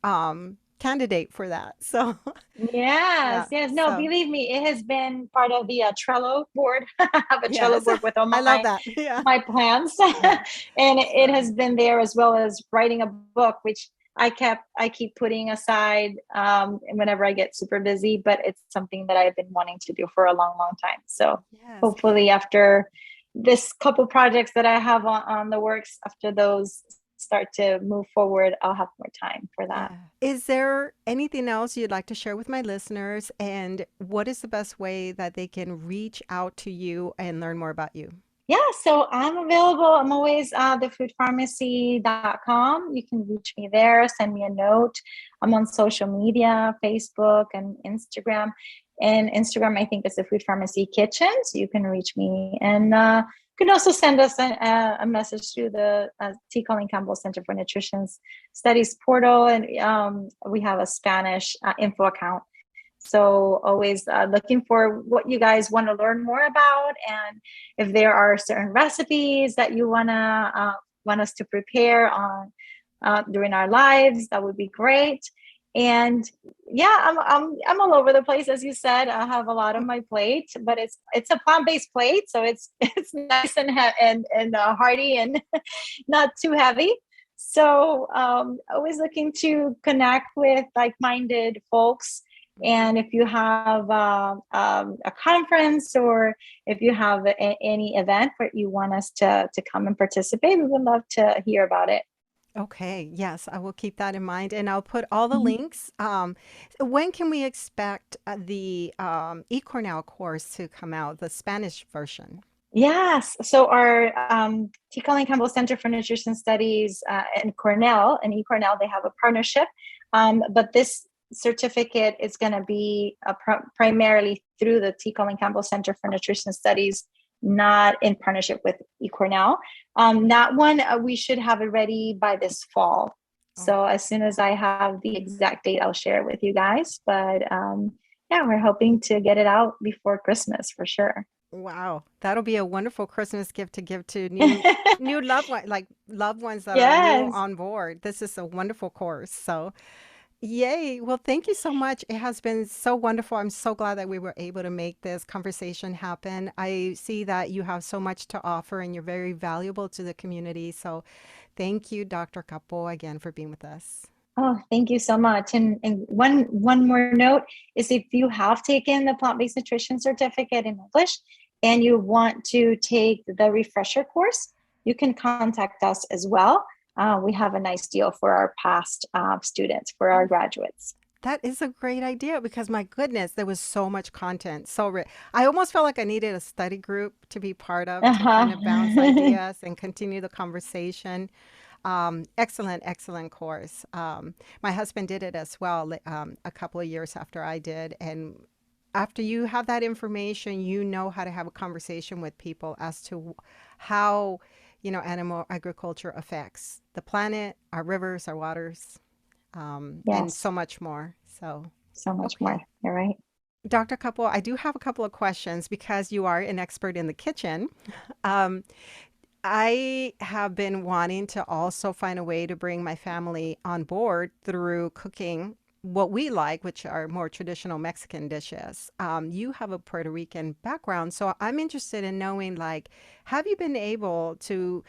candidate for that. So Yes, yeah, yes. No, so believe me, it has been part of the Trello board. I have a Trello yes, board with all I love my that. Yeah. my plans, Yeah. and it So has been there, as well as writing a book, which I keep putting aside whenever I get super busy. But it's something that I've been wanting to do for a long, long time. So yes. hopefully, after this couple projects that I have on the works, after those start to move forward, I'll have more time for that. Yeah. Is there anything else you'd like to share with my listeners? And what is the best way that they can reach out to you and learn more about you? Yeah, so I'm available. I'm always thefoodpharmacy.com. You can reach me there, send me a note. I'm on social media, Facebook and Instagram. And Instagram, I think, is the Food Pharmacy Kitchen. So you can reach me. And you can also send us a message through the T. Colin Campbell Center for Nutrition Studies portal. And we have a Spanish info account. So always looking for what you guys want to learn more about, and if there are certain recipes that you want us to prepare on during our lives, that would be great. And yeah, I'm all over the place, as you said. I have a lot on my plate, but it's a plant-based plate, so it's it's nice and hearty and not too heavy. So always looking to connect with like-minded folks. And if you have a conference, or if you have any event where you want us to come and participate, we would love to hear about it. Okay, yes, I will keep that in mind, and I'll put all the Mhm. links. When can we expect the eCornell course to come out, the Spanish version? Yes. So our T. Colin Campbell Center for Nutrition Studies and Cornell and eCornell, they have a partnership. But this certificate is going to be primarily through the T. Colin Campbell Center for Nutrition Studies, not in partnership with eCornell. That one, we should have it ready by this fall. Oh, So as soon as I have the exact date, I'll share it with you guys. But yeah, we're hoping to get it out before Christmas for sure. wow, that'll be a wonderful Christmas gift to give to new loved one, like loved ones that are new Yes. on board. This is a wonderful course. So yay. Well, thank you so much. It has been so wonderful. I'm so glad that we were able to make this conversation happen. I see that you have so much to offer and you're very valuable to the community. So thank you, Dr. Capó, again for being with us. Oh, thank you so much. And one more note is, if you have taken the plant-based nutrition certificate in English and you want to take the refresher course, you can contact us as well. We have a nice deal for our past students, for our Oh, graduates. That is a great idea because my goodness, there was so much content. So I almost felt like I needed a study group to be part of to kind of bounce Uh-huh. ideas and continue the conversation. Excellent, excellent course. My husband did it as well a couple of years after I did. And after you have that information, you know how to have a conversation with people as to how, animal agriculture affects the planet, our rivers, our waters, and Yes, so much more. So, so much more. okay. You're right. Dr. Couple, I do have a couple of questions because you are an expert in the kitchen. Um, I have been wanting to also find a way to bring my family on board through cooking what we like, which are more traditional Mexican dishes. You have a Puerto Rican background, so I'm interested in knowing, like, have you been able to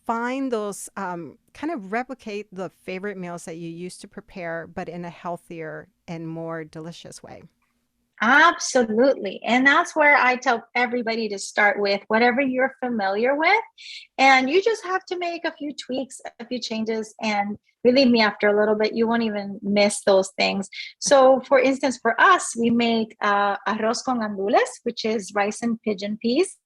find those, kind of replicate the favorite meals that you used to prepare, but in a healthier and more delicious way? Absolutely. And that's where I tell everybody to start with whatever you're familiar with. And you just have to make a few tweaks, a few changes. And believe me, after a little bit, you won't even miss those things. So, for instance, for us, we make arroz con gandules, which is rice and pigeon peas.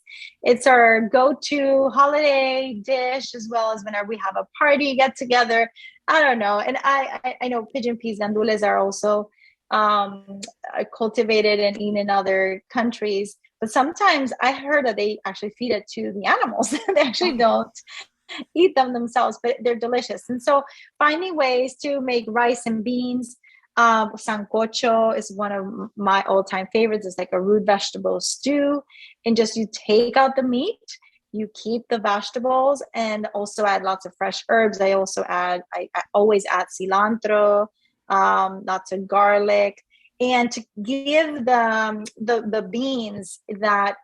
It's our go to holiday dish, as well as whenever we have a party, get together. I don't know. And I know pigeon peas, gandules are also cultivated and eaten in other countries. But sometimes I heard that they actually feed it to the animals. They actually Oh, don't eat them themselves, but they're delicious. And so finding ways to make rice and beans. Sancocho is one of my all-time favorites. It's like a root vegetable stew. And just you take out the meat, you keep the vegetables, and also add lots of fresh herbs. I always add cilantro, lots of garlic, and to give the beans that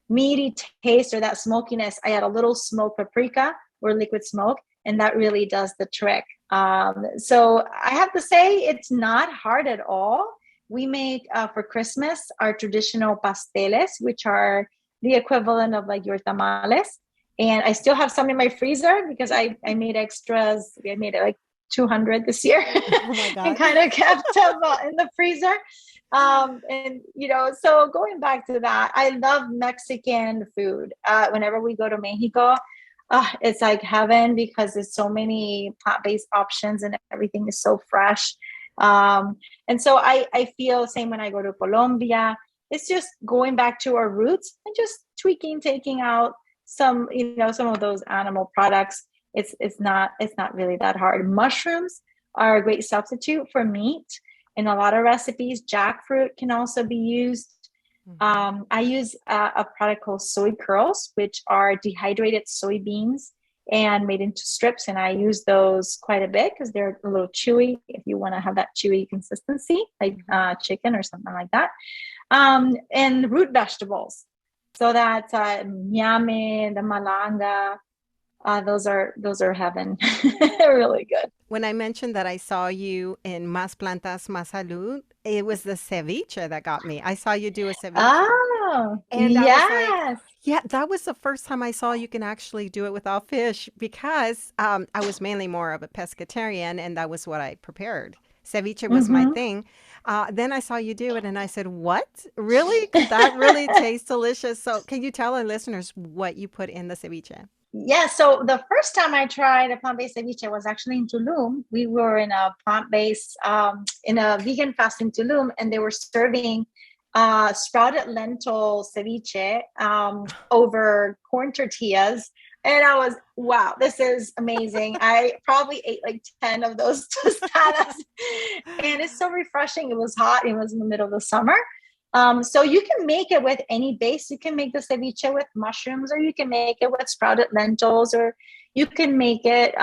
meaty taste or that smokiness, I add a little smoked paprika or liquid smoke, and that really does the trick. So I have to say, it's not hard at all. We make for Christmas our traditional pasteles, which are the equivalent of like your tamales. And I still have some in my freezer because I made extras. I made like 200 this year oh my and God. kind of kept them in the freezer. And so going back to that, I love Mexican food. Whenever we go to Mexico, it's like heaven because there's so many plant-based options and everything is so fresh. And so I feel the same when I go to Colombia. It's just going back to our roots and just tweaking, taking out some of those animal products. It's not really that hard. Mushrooms are a great substitute for meat in a lot of recipes. Jackfruit can also be used. Mhm. I use a product called soy curls, which are dehydrated soybeans and made into strips. And I use those quite a bit because they're a little chewy if you want to have that chewy consistency, like Mhm. chicken or something like that. And root vegetables. So that's nyame, the malanga. Those are heaven. They're really good. When I mentioned that I saw you in Más Plantas, Más Salud, it was the ceviche that got me. I saw you do a ceviche. Oh, And I was like, yes. yeah, that was the first time I saw you can actually do it without fish because I was mainly more of a pescatarian and that was what I prepared. Ceviche was my Mm-hmm. thing. Then I saw you do it and I said, what? Really? Could that really taste delicious? So, can you tell our listeners what you put in the ceviche? Yeah, so the first time I tried a plant-based ceviche was actually in Tulum. We were in a in a vegan fast in Tulum, and they were serving sprouted lentil ceviche over corn tortillas. And I was, wow, this is amazing. I probably ate like 10 of those tostadas. And it's so refreshing. It was hot. It was in the middle of the summer. So you can make it with any base. You can make the ceviche with mushrooms, or you can make it with sprouted lentils, or you can make it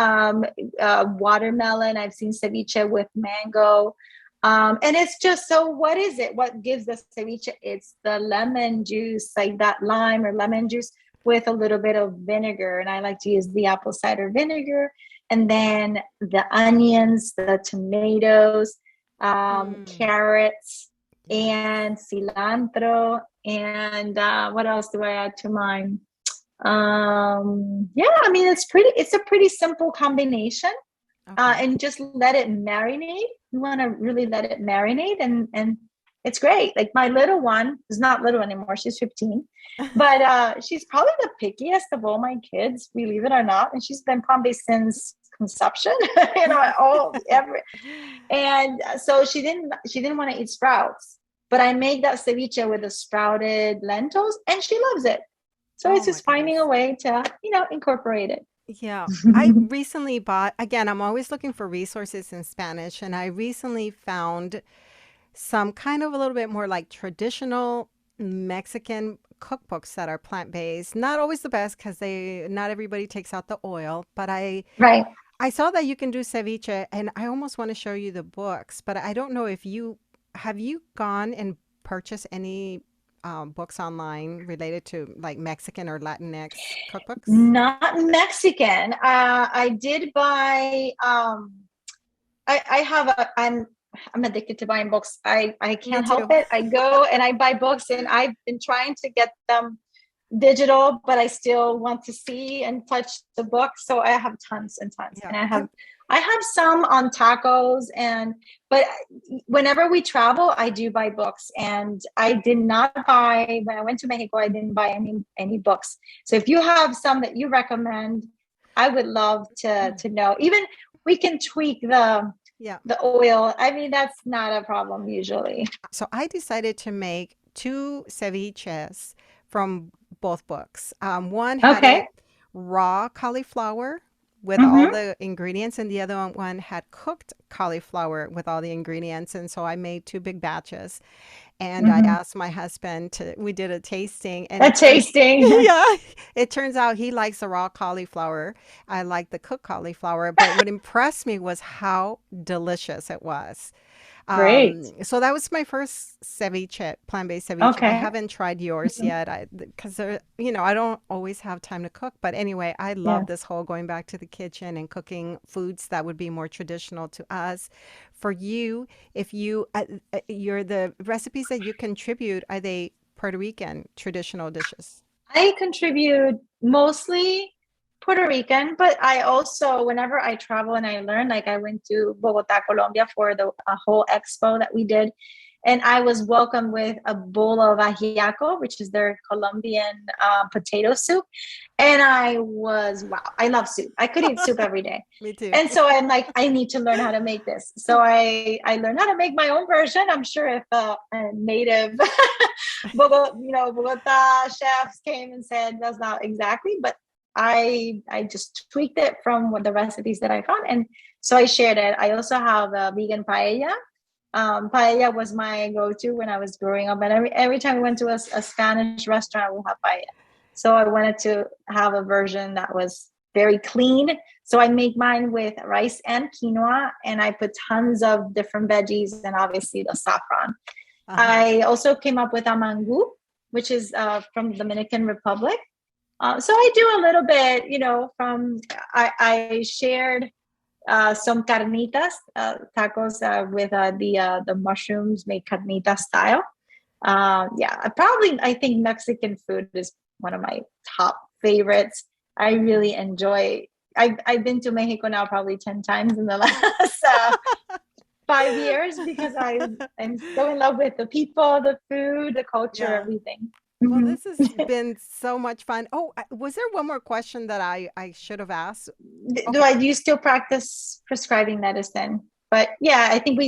watermelon. I've seen ceviche with mango. And it's just so, what is it? What gives the ceviche? It's the lemon juice, like that lime or lemon juice with a little bit of vinegar. And I like to use the apple cider vinegar. And then the onions, the tomatoes, Mm, carrots, yes. and cilantro. And what else do I add to mine? Yeah, I mean, it's a pretty simple combination. Okay. and just let it marinate. You want to really let it marinate, and it's great. Like my little one is not little anymore; she's 15, but she's probably the pickiest of all my kids, believe it or not. And she's been plant-based since conception, all every. And so she didn't want to eat sprouts, but I make that ceviche with the sprouted lentils, and she loves it. So Oh it's my just finding a goodness. way to incorporate it. Yeah, I recently bought, again, I'm always looking for resources in Spanish, and I recently found some kind of a little bit more like traditional Mexican cookbooks that are plant-based. Not always the best because not everybody takes out the oil, but Right. I saw that you can do ceviche, and I almost want to show you the books, but I don't know if have you gone and purchased any books online related to like Mexican or Latinx cookbooks? Not Mexican. I did buy. I have a. I'm addicted to buying books. I Me can't help too. it. I go and I buy books, and I've been trying to get them digital, but I still want to see and touch the book. So I have tons and tons, Yeah. and I have some on tacos, but whenever we travel, I do buy books. And I did not buy when I went to Mexico. I didn't buy any books. So if you have some that you recommend, I would love to know. Even we can tweak Yeah. the oil. I mean, that's not a problem usually. So I decided to make two ceviches from both books. One had Okay. it raw cauliflower with all Mm-hmm. the ingredients, and the other one had cooked cauliflower with all the ingredients. And so I made two big batches. And I Mm-hmm. asked my husband we did a tasting, and A it turned, tasting. yeah, it turns out he likes the raw cauliflower. I like the cooked cauliflower. But what impressed me was how delicious it was. Great. So that was my first ceviche, plant-based ceviche. I Okay. haven't tried yours Mhm. yet. Because I don't always have time to cook. But anyway, I Yeah. love this whole going back to the kitchen and cooking foods that would be more traditional to us. For you, if you're the recipes that you contribute, are they Puerto Rican traditional dishes? I contribute mostly Puerto Rican, but I also, whenever I travel and I learn, like I went to Bogota, Colombia for the a whole expo that we did. And I was welcomed with a bowl of ajiaco, which is their Colombian potato soup. And wow, I love soup. I could eat soup every day. Me too. And so I'm like, I need to learn how to make this. So I learned how to make my own version. I'm sure if a native Bogota chefs came and said that's not exactly, but I just tweaked it from what the recipes that I found, and so I shared it. I also have a vegan paella. Paella was my go-to when I was growing up, and every time we went to a Spanish restaurant, we'll have paella. So I wanted to have a version that was very clean. So I make mine with rice and quinoa, and I put tons of different veggies and obviously the saffron. Uh-huh. I also came up with a mango, which is from the Dominican Republic. So I do a little bit, I shared some carnitas, tacos with the mushrooms made carnita style. Yeah, I think Mexican food is one of my top favorites. I really enjoy. I've been to Mexico now probably 10 times in the last 5 years because I'm so in love with the people, the food, the culture, Yeah. everything. Well, Mhm. this has been so much fun. Oh, was there one more question that I should have asked? Do Okay. I do you still practice prescribing medicine? But yeah, I think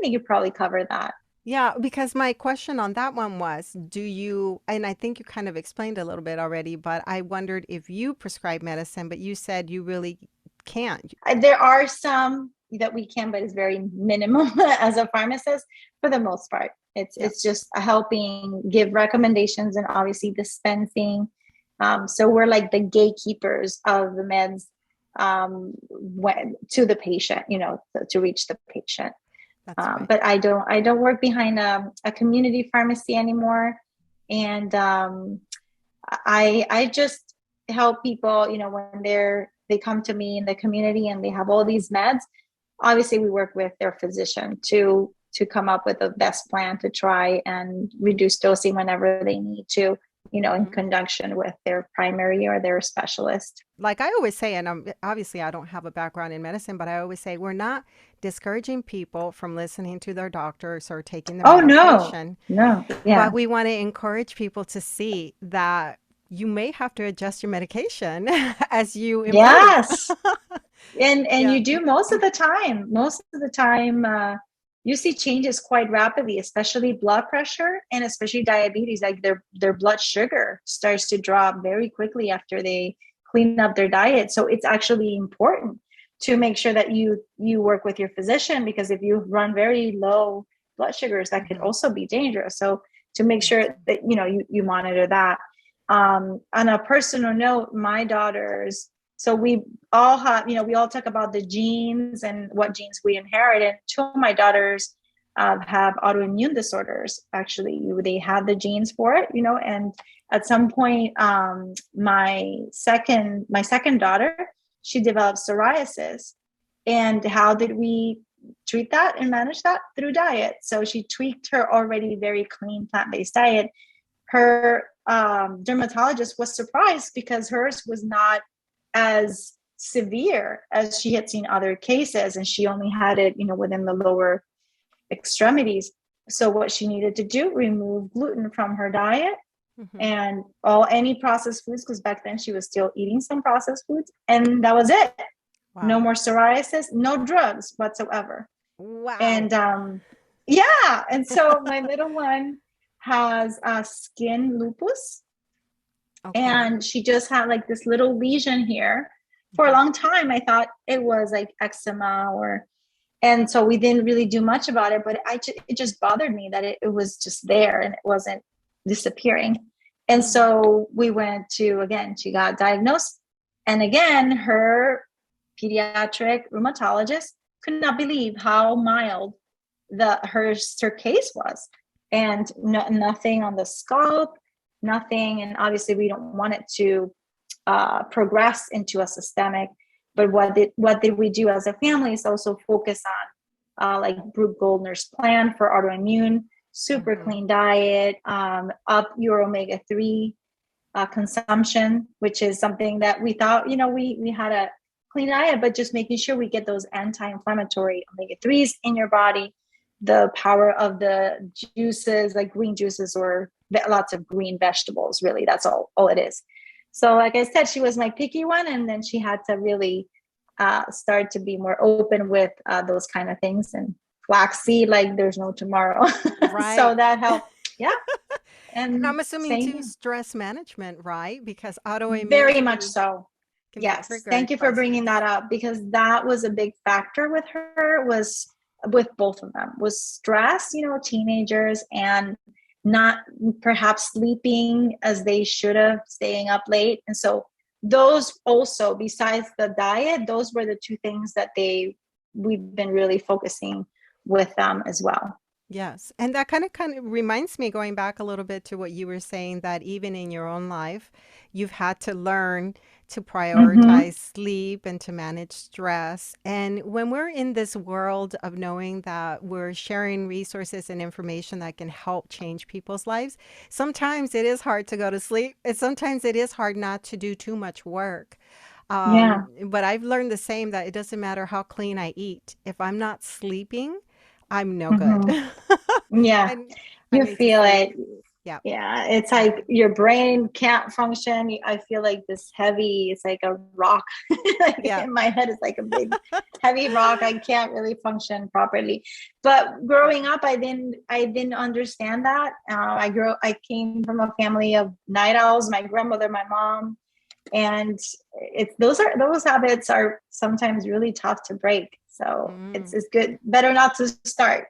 you probably covered that. Yeah, because my question on that one was, do you, and I think you kind of explained a little bit already, but I wondered if you prescribe medicine, but you said you really can't. There are some that we can, but it's very minimum as a pharmacist for the most part. It's Yeah, it's just helping give recommendations and obviously dispensing. So we're like the gatekeepers of the meds to the patient, to reach the patient. that's right. But I don't work behind a community pharmacy anymore, and I just help people, when they come to me in the community and they have all these meds. Obviously, we work with their physician to come up with the best plan to try and reduce dosing whenever they need to. in Mhm. conjunction with their primary or their specialist. Like I always say, and obviously I don't have a background in medicine, but I always say we're not discouraging people from listening to their doctors or taking the Oh, no, medication, no. Yeah. but we want to encourage people to see that you may have to adjust your medication as you improve. Yes. And Yeah. you do most of the time. Most of the time, you see changes quite rapidly, especially blood pressure and especially diabetes. Like their blood sugar starts to drop very quickly after they clean up their diet. So it's actually important to make sure that you work with your physician, because if you run very low blood sugars, that could Mhm. also be dangerous. So to make Yes. sure that you monitor that. On a personal note, my daughters, so we all have, we all talk about the genes and what genes we inherit. And two of my daughters have autoimmune disorders. Actually, they have the genes for it, and at some point, my second daughter, she developed psoriasis. And how did we treat that and manage that? Through diet. So she tweaked her already very clean plant-based diet. Her dermatologist was surprised because hers was not as severe as she had seen other cases, and she only had it within the lower extremities. So what she needed to do, remove gluten from her diet Mhm. and any processed foods, because back then she was still eating some processed foods, and that was it. No Wow. more psoriasis, no drugs whatsoever. Wow. And yeah, and so my little one has skin lupus, Okay. and she just had like this little lesion here. For a Mhm. long time I thought it was like eczema, or and so we didn't really do much about it, but it just bothered me that it was just there and it wasn't disappearing. And Mhm. so we went to, again, she got diagnosed, and again her pediatric rheumatologist could not believe how mild her case was, and nothing on the scalp, nothing. And obviously we don't want it to progress into a systemic. But what did we do as a family is also focus on like Brooke Goldner's plan for autoimmune, super Mhm. clean diet, up your omega-3 consumption, which is something that we thought, we had a clean diet, but just making sure we get those anti-inflammatory omega-3s in your body, the power of the juices, like green juices or lots of green vegetables. Really, that's all it is. So, like I said, she was my picky one, and then she had to really start to be more open with those kind of things, and flaxseed like there's no tomorrow. So Right. that helped. Yeah, And and I'm assuming same too here. stress management, right? Because Very much autoimmunity so. can be Yes. triggered Thank you for by bringing that stress. up, because that was a big factor with her, was with both of them, was stress, teenagers, and not perhaps sleeping as they should have, staying up late. And so those also, besides the diet, those were the two things that we've been really focusing with them as well. Yes. And that kind of reminds me, going back a little bit to what you were saying, that even in your own life, you've had to learn to Mm-hmm. prioritize sleep and to manage stress. And when we're in this world of knowing that we're sharing resources and information that can help change people's lives, sometimes it is hard to go to sleep. And sometimes it is hard not to do too much work. Yeah. But I've learned the same, that it doesn't matter how clean I eat. If I'm not sleeping, I'm no good. Mm-hmm. Yeah. I I You need to feel sleep. it. Yeah. Yeah, it's Yeah. like your brain can't function. I feel like this heavy, it's like a rock. Like Yeah. in my head, it's like a big heavy rock. I can't really function properly. But Yeah. growing up, I didn't understand that. I came from a family of night owls, my grandmother, my mom, and those habits are sometimes really tough to break. So it's Mm. it's good, better not to start.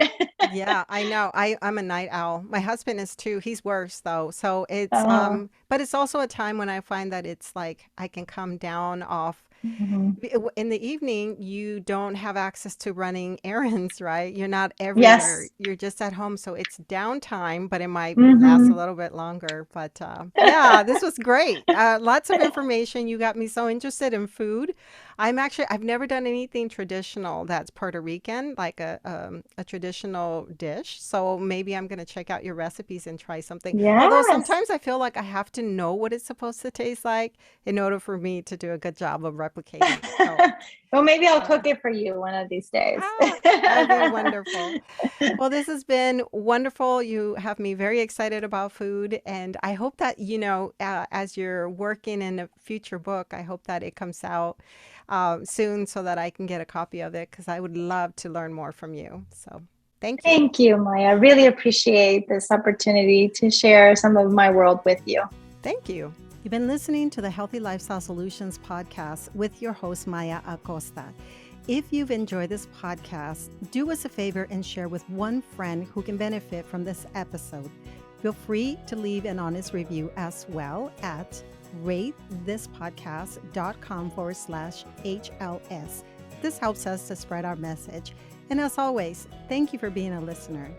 Yeah, I know. I'm a night owl. My husband is too. He's worse though. So it's uh, but it's also a time when I find that it's like I can come down off Mhm. In the evening, you don't have access to running errands, right? You're not everywhere. Yes. You're just at home. So it's downtime, but it might last a Hmm. little bit longer. But yeah, this was great. Lots of information. You got me so interested in food. I've never done anything traditional that's Puerto Rican, like a traditional dish. So maybe I'm going to check out your recipes and try something. Although Yes. sometimes I feel like I have to know what it's supposed to taste like in order for me to do a good job of replicating it. So, Well, maybe I'll uh, cook it for you one of these days. that would be wonderful. Well, this has been wonderful. You have me very excited about food. And I hope that, as you're working in a future book, I hope that it comes out soon so that I can get a copy of it because I would love to learn more from you. So, thank you. Thank you, Maya. I really appreciate this opportunity to share some of my world with you. Thank you. You've been listening to the Healthy Lifestyle Solutions podcast with your host, Maya Acosta. If you've enjoyed this podcast, do us a favor and share with one friend who can benefit from this episode. Feel free to leave an honest review as well at ratethispodcast.com/HLS. This helps us to spread our message. And as always, thank you for being a listener.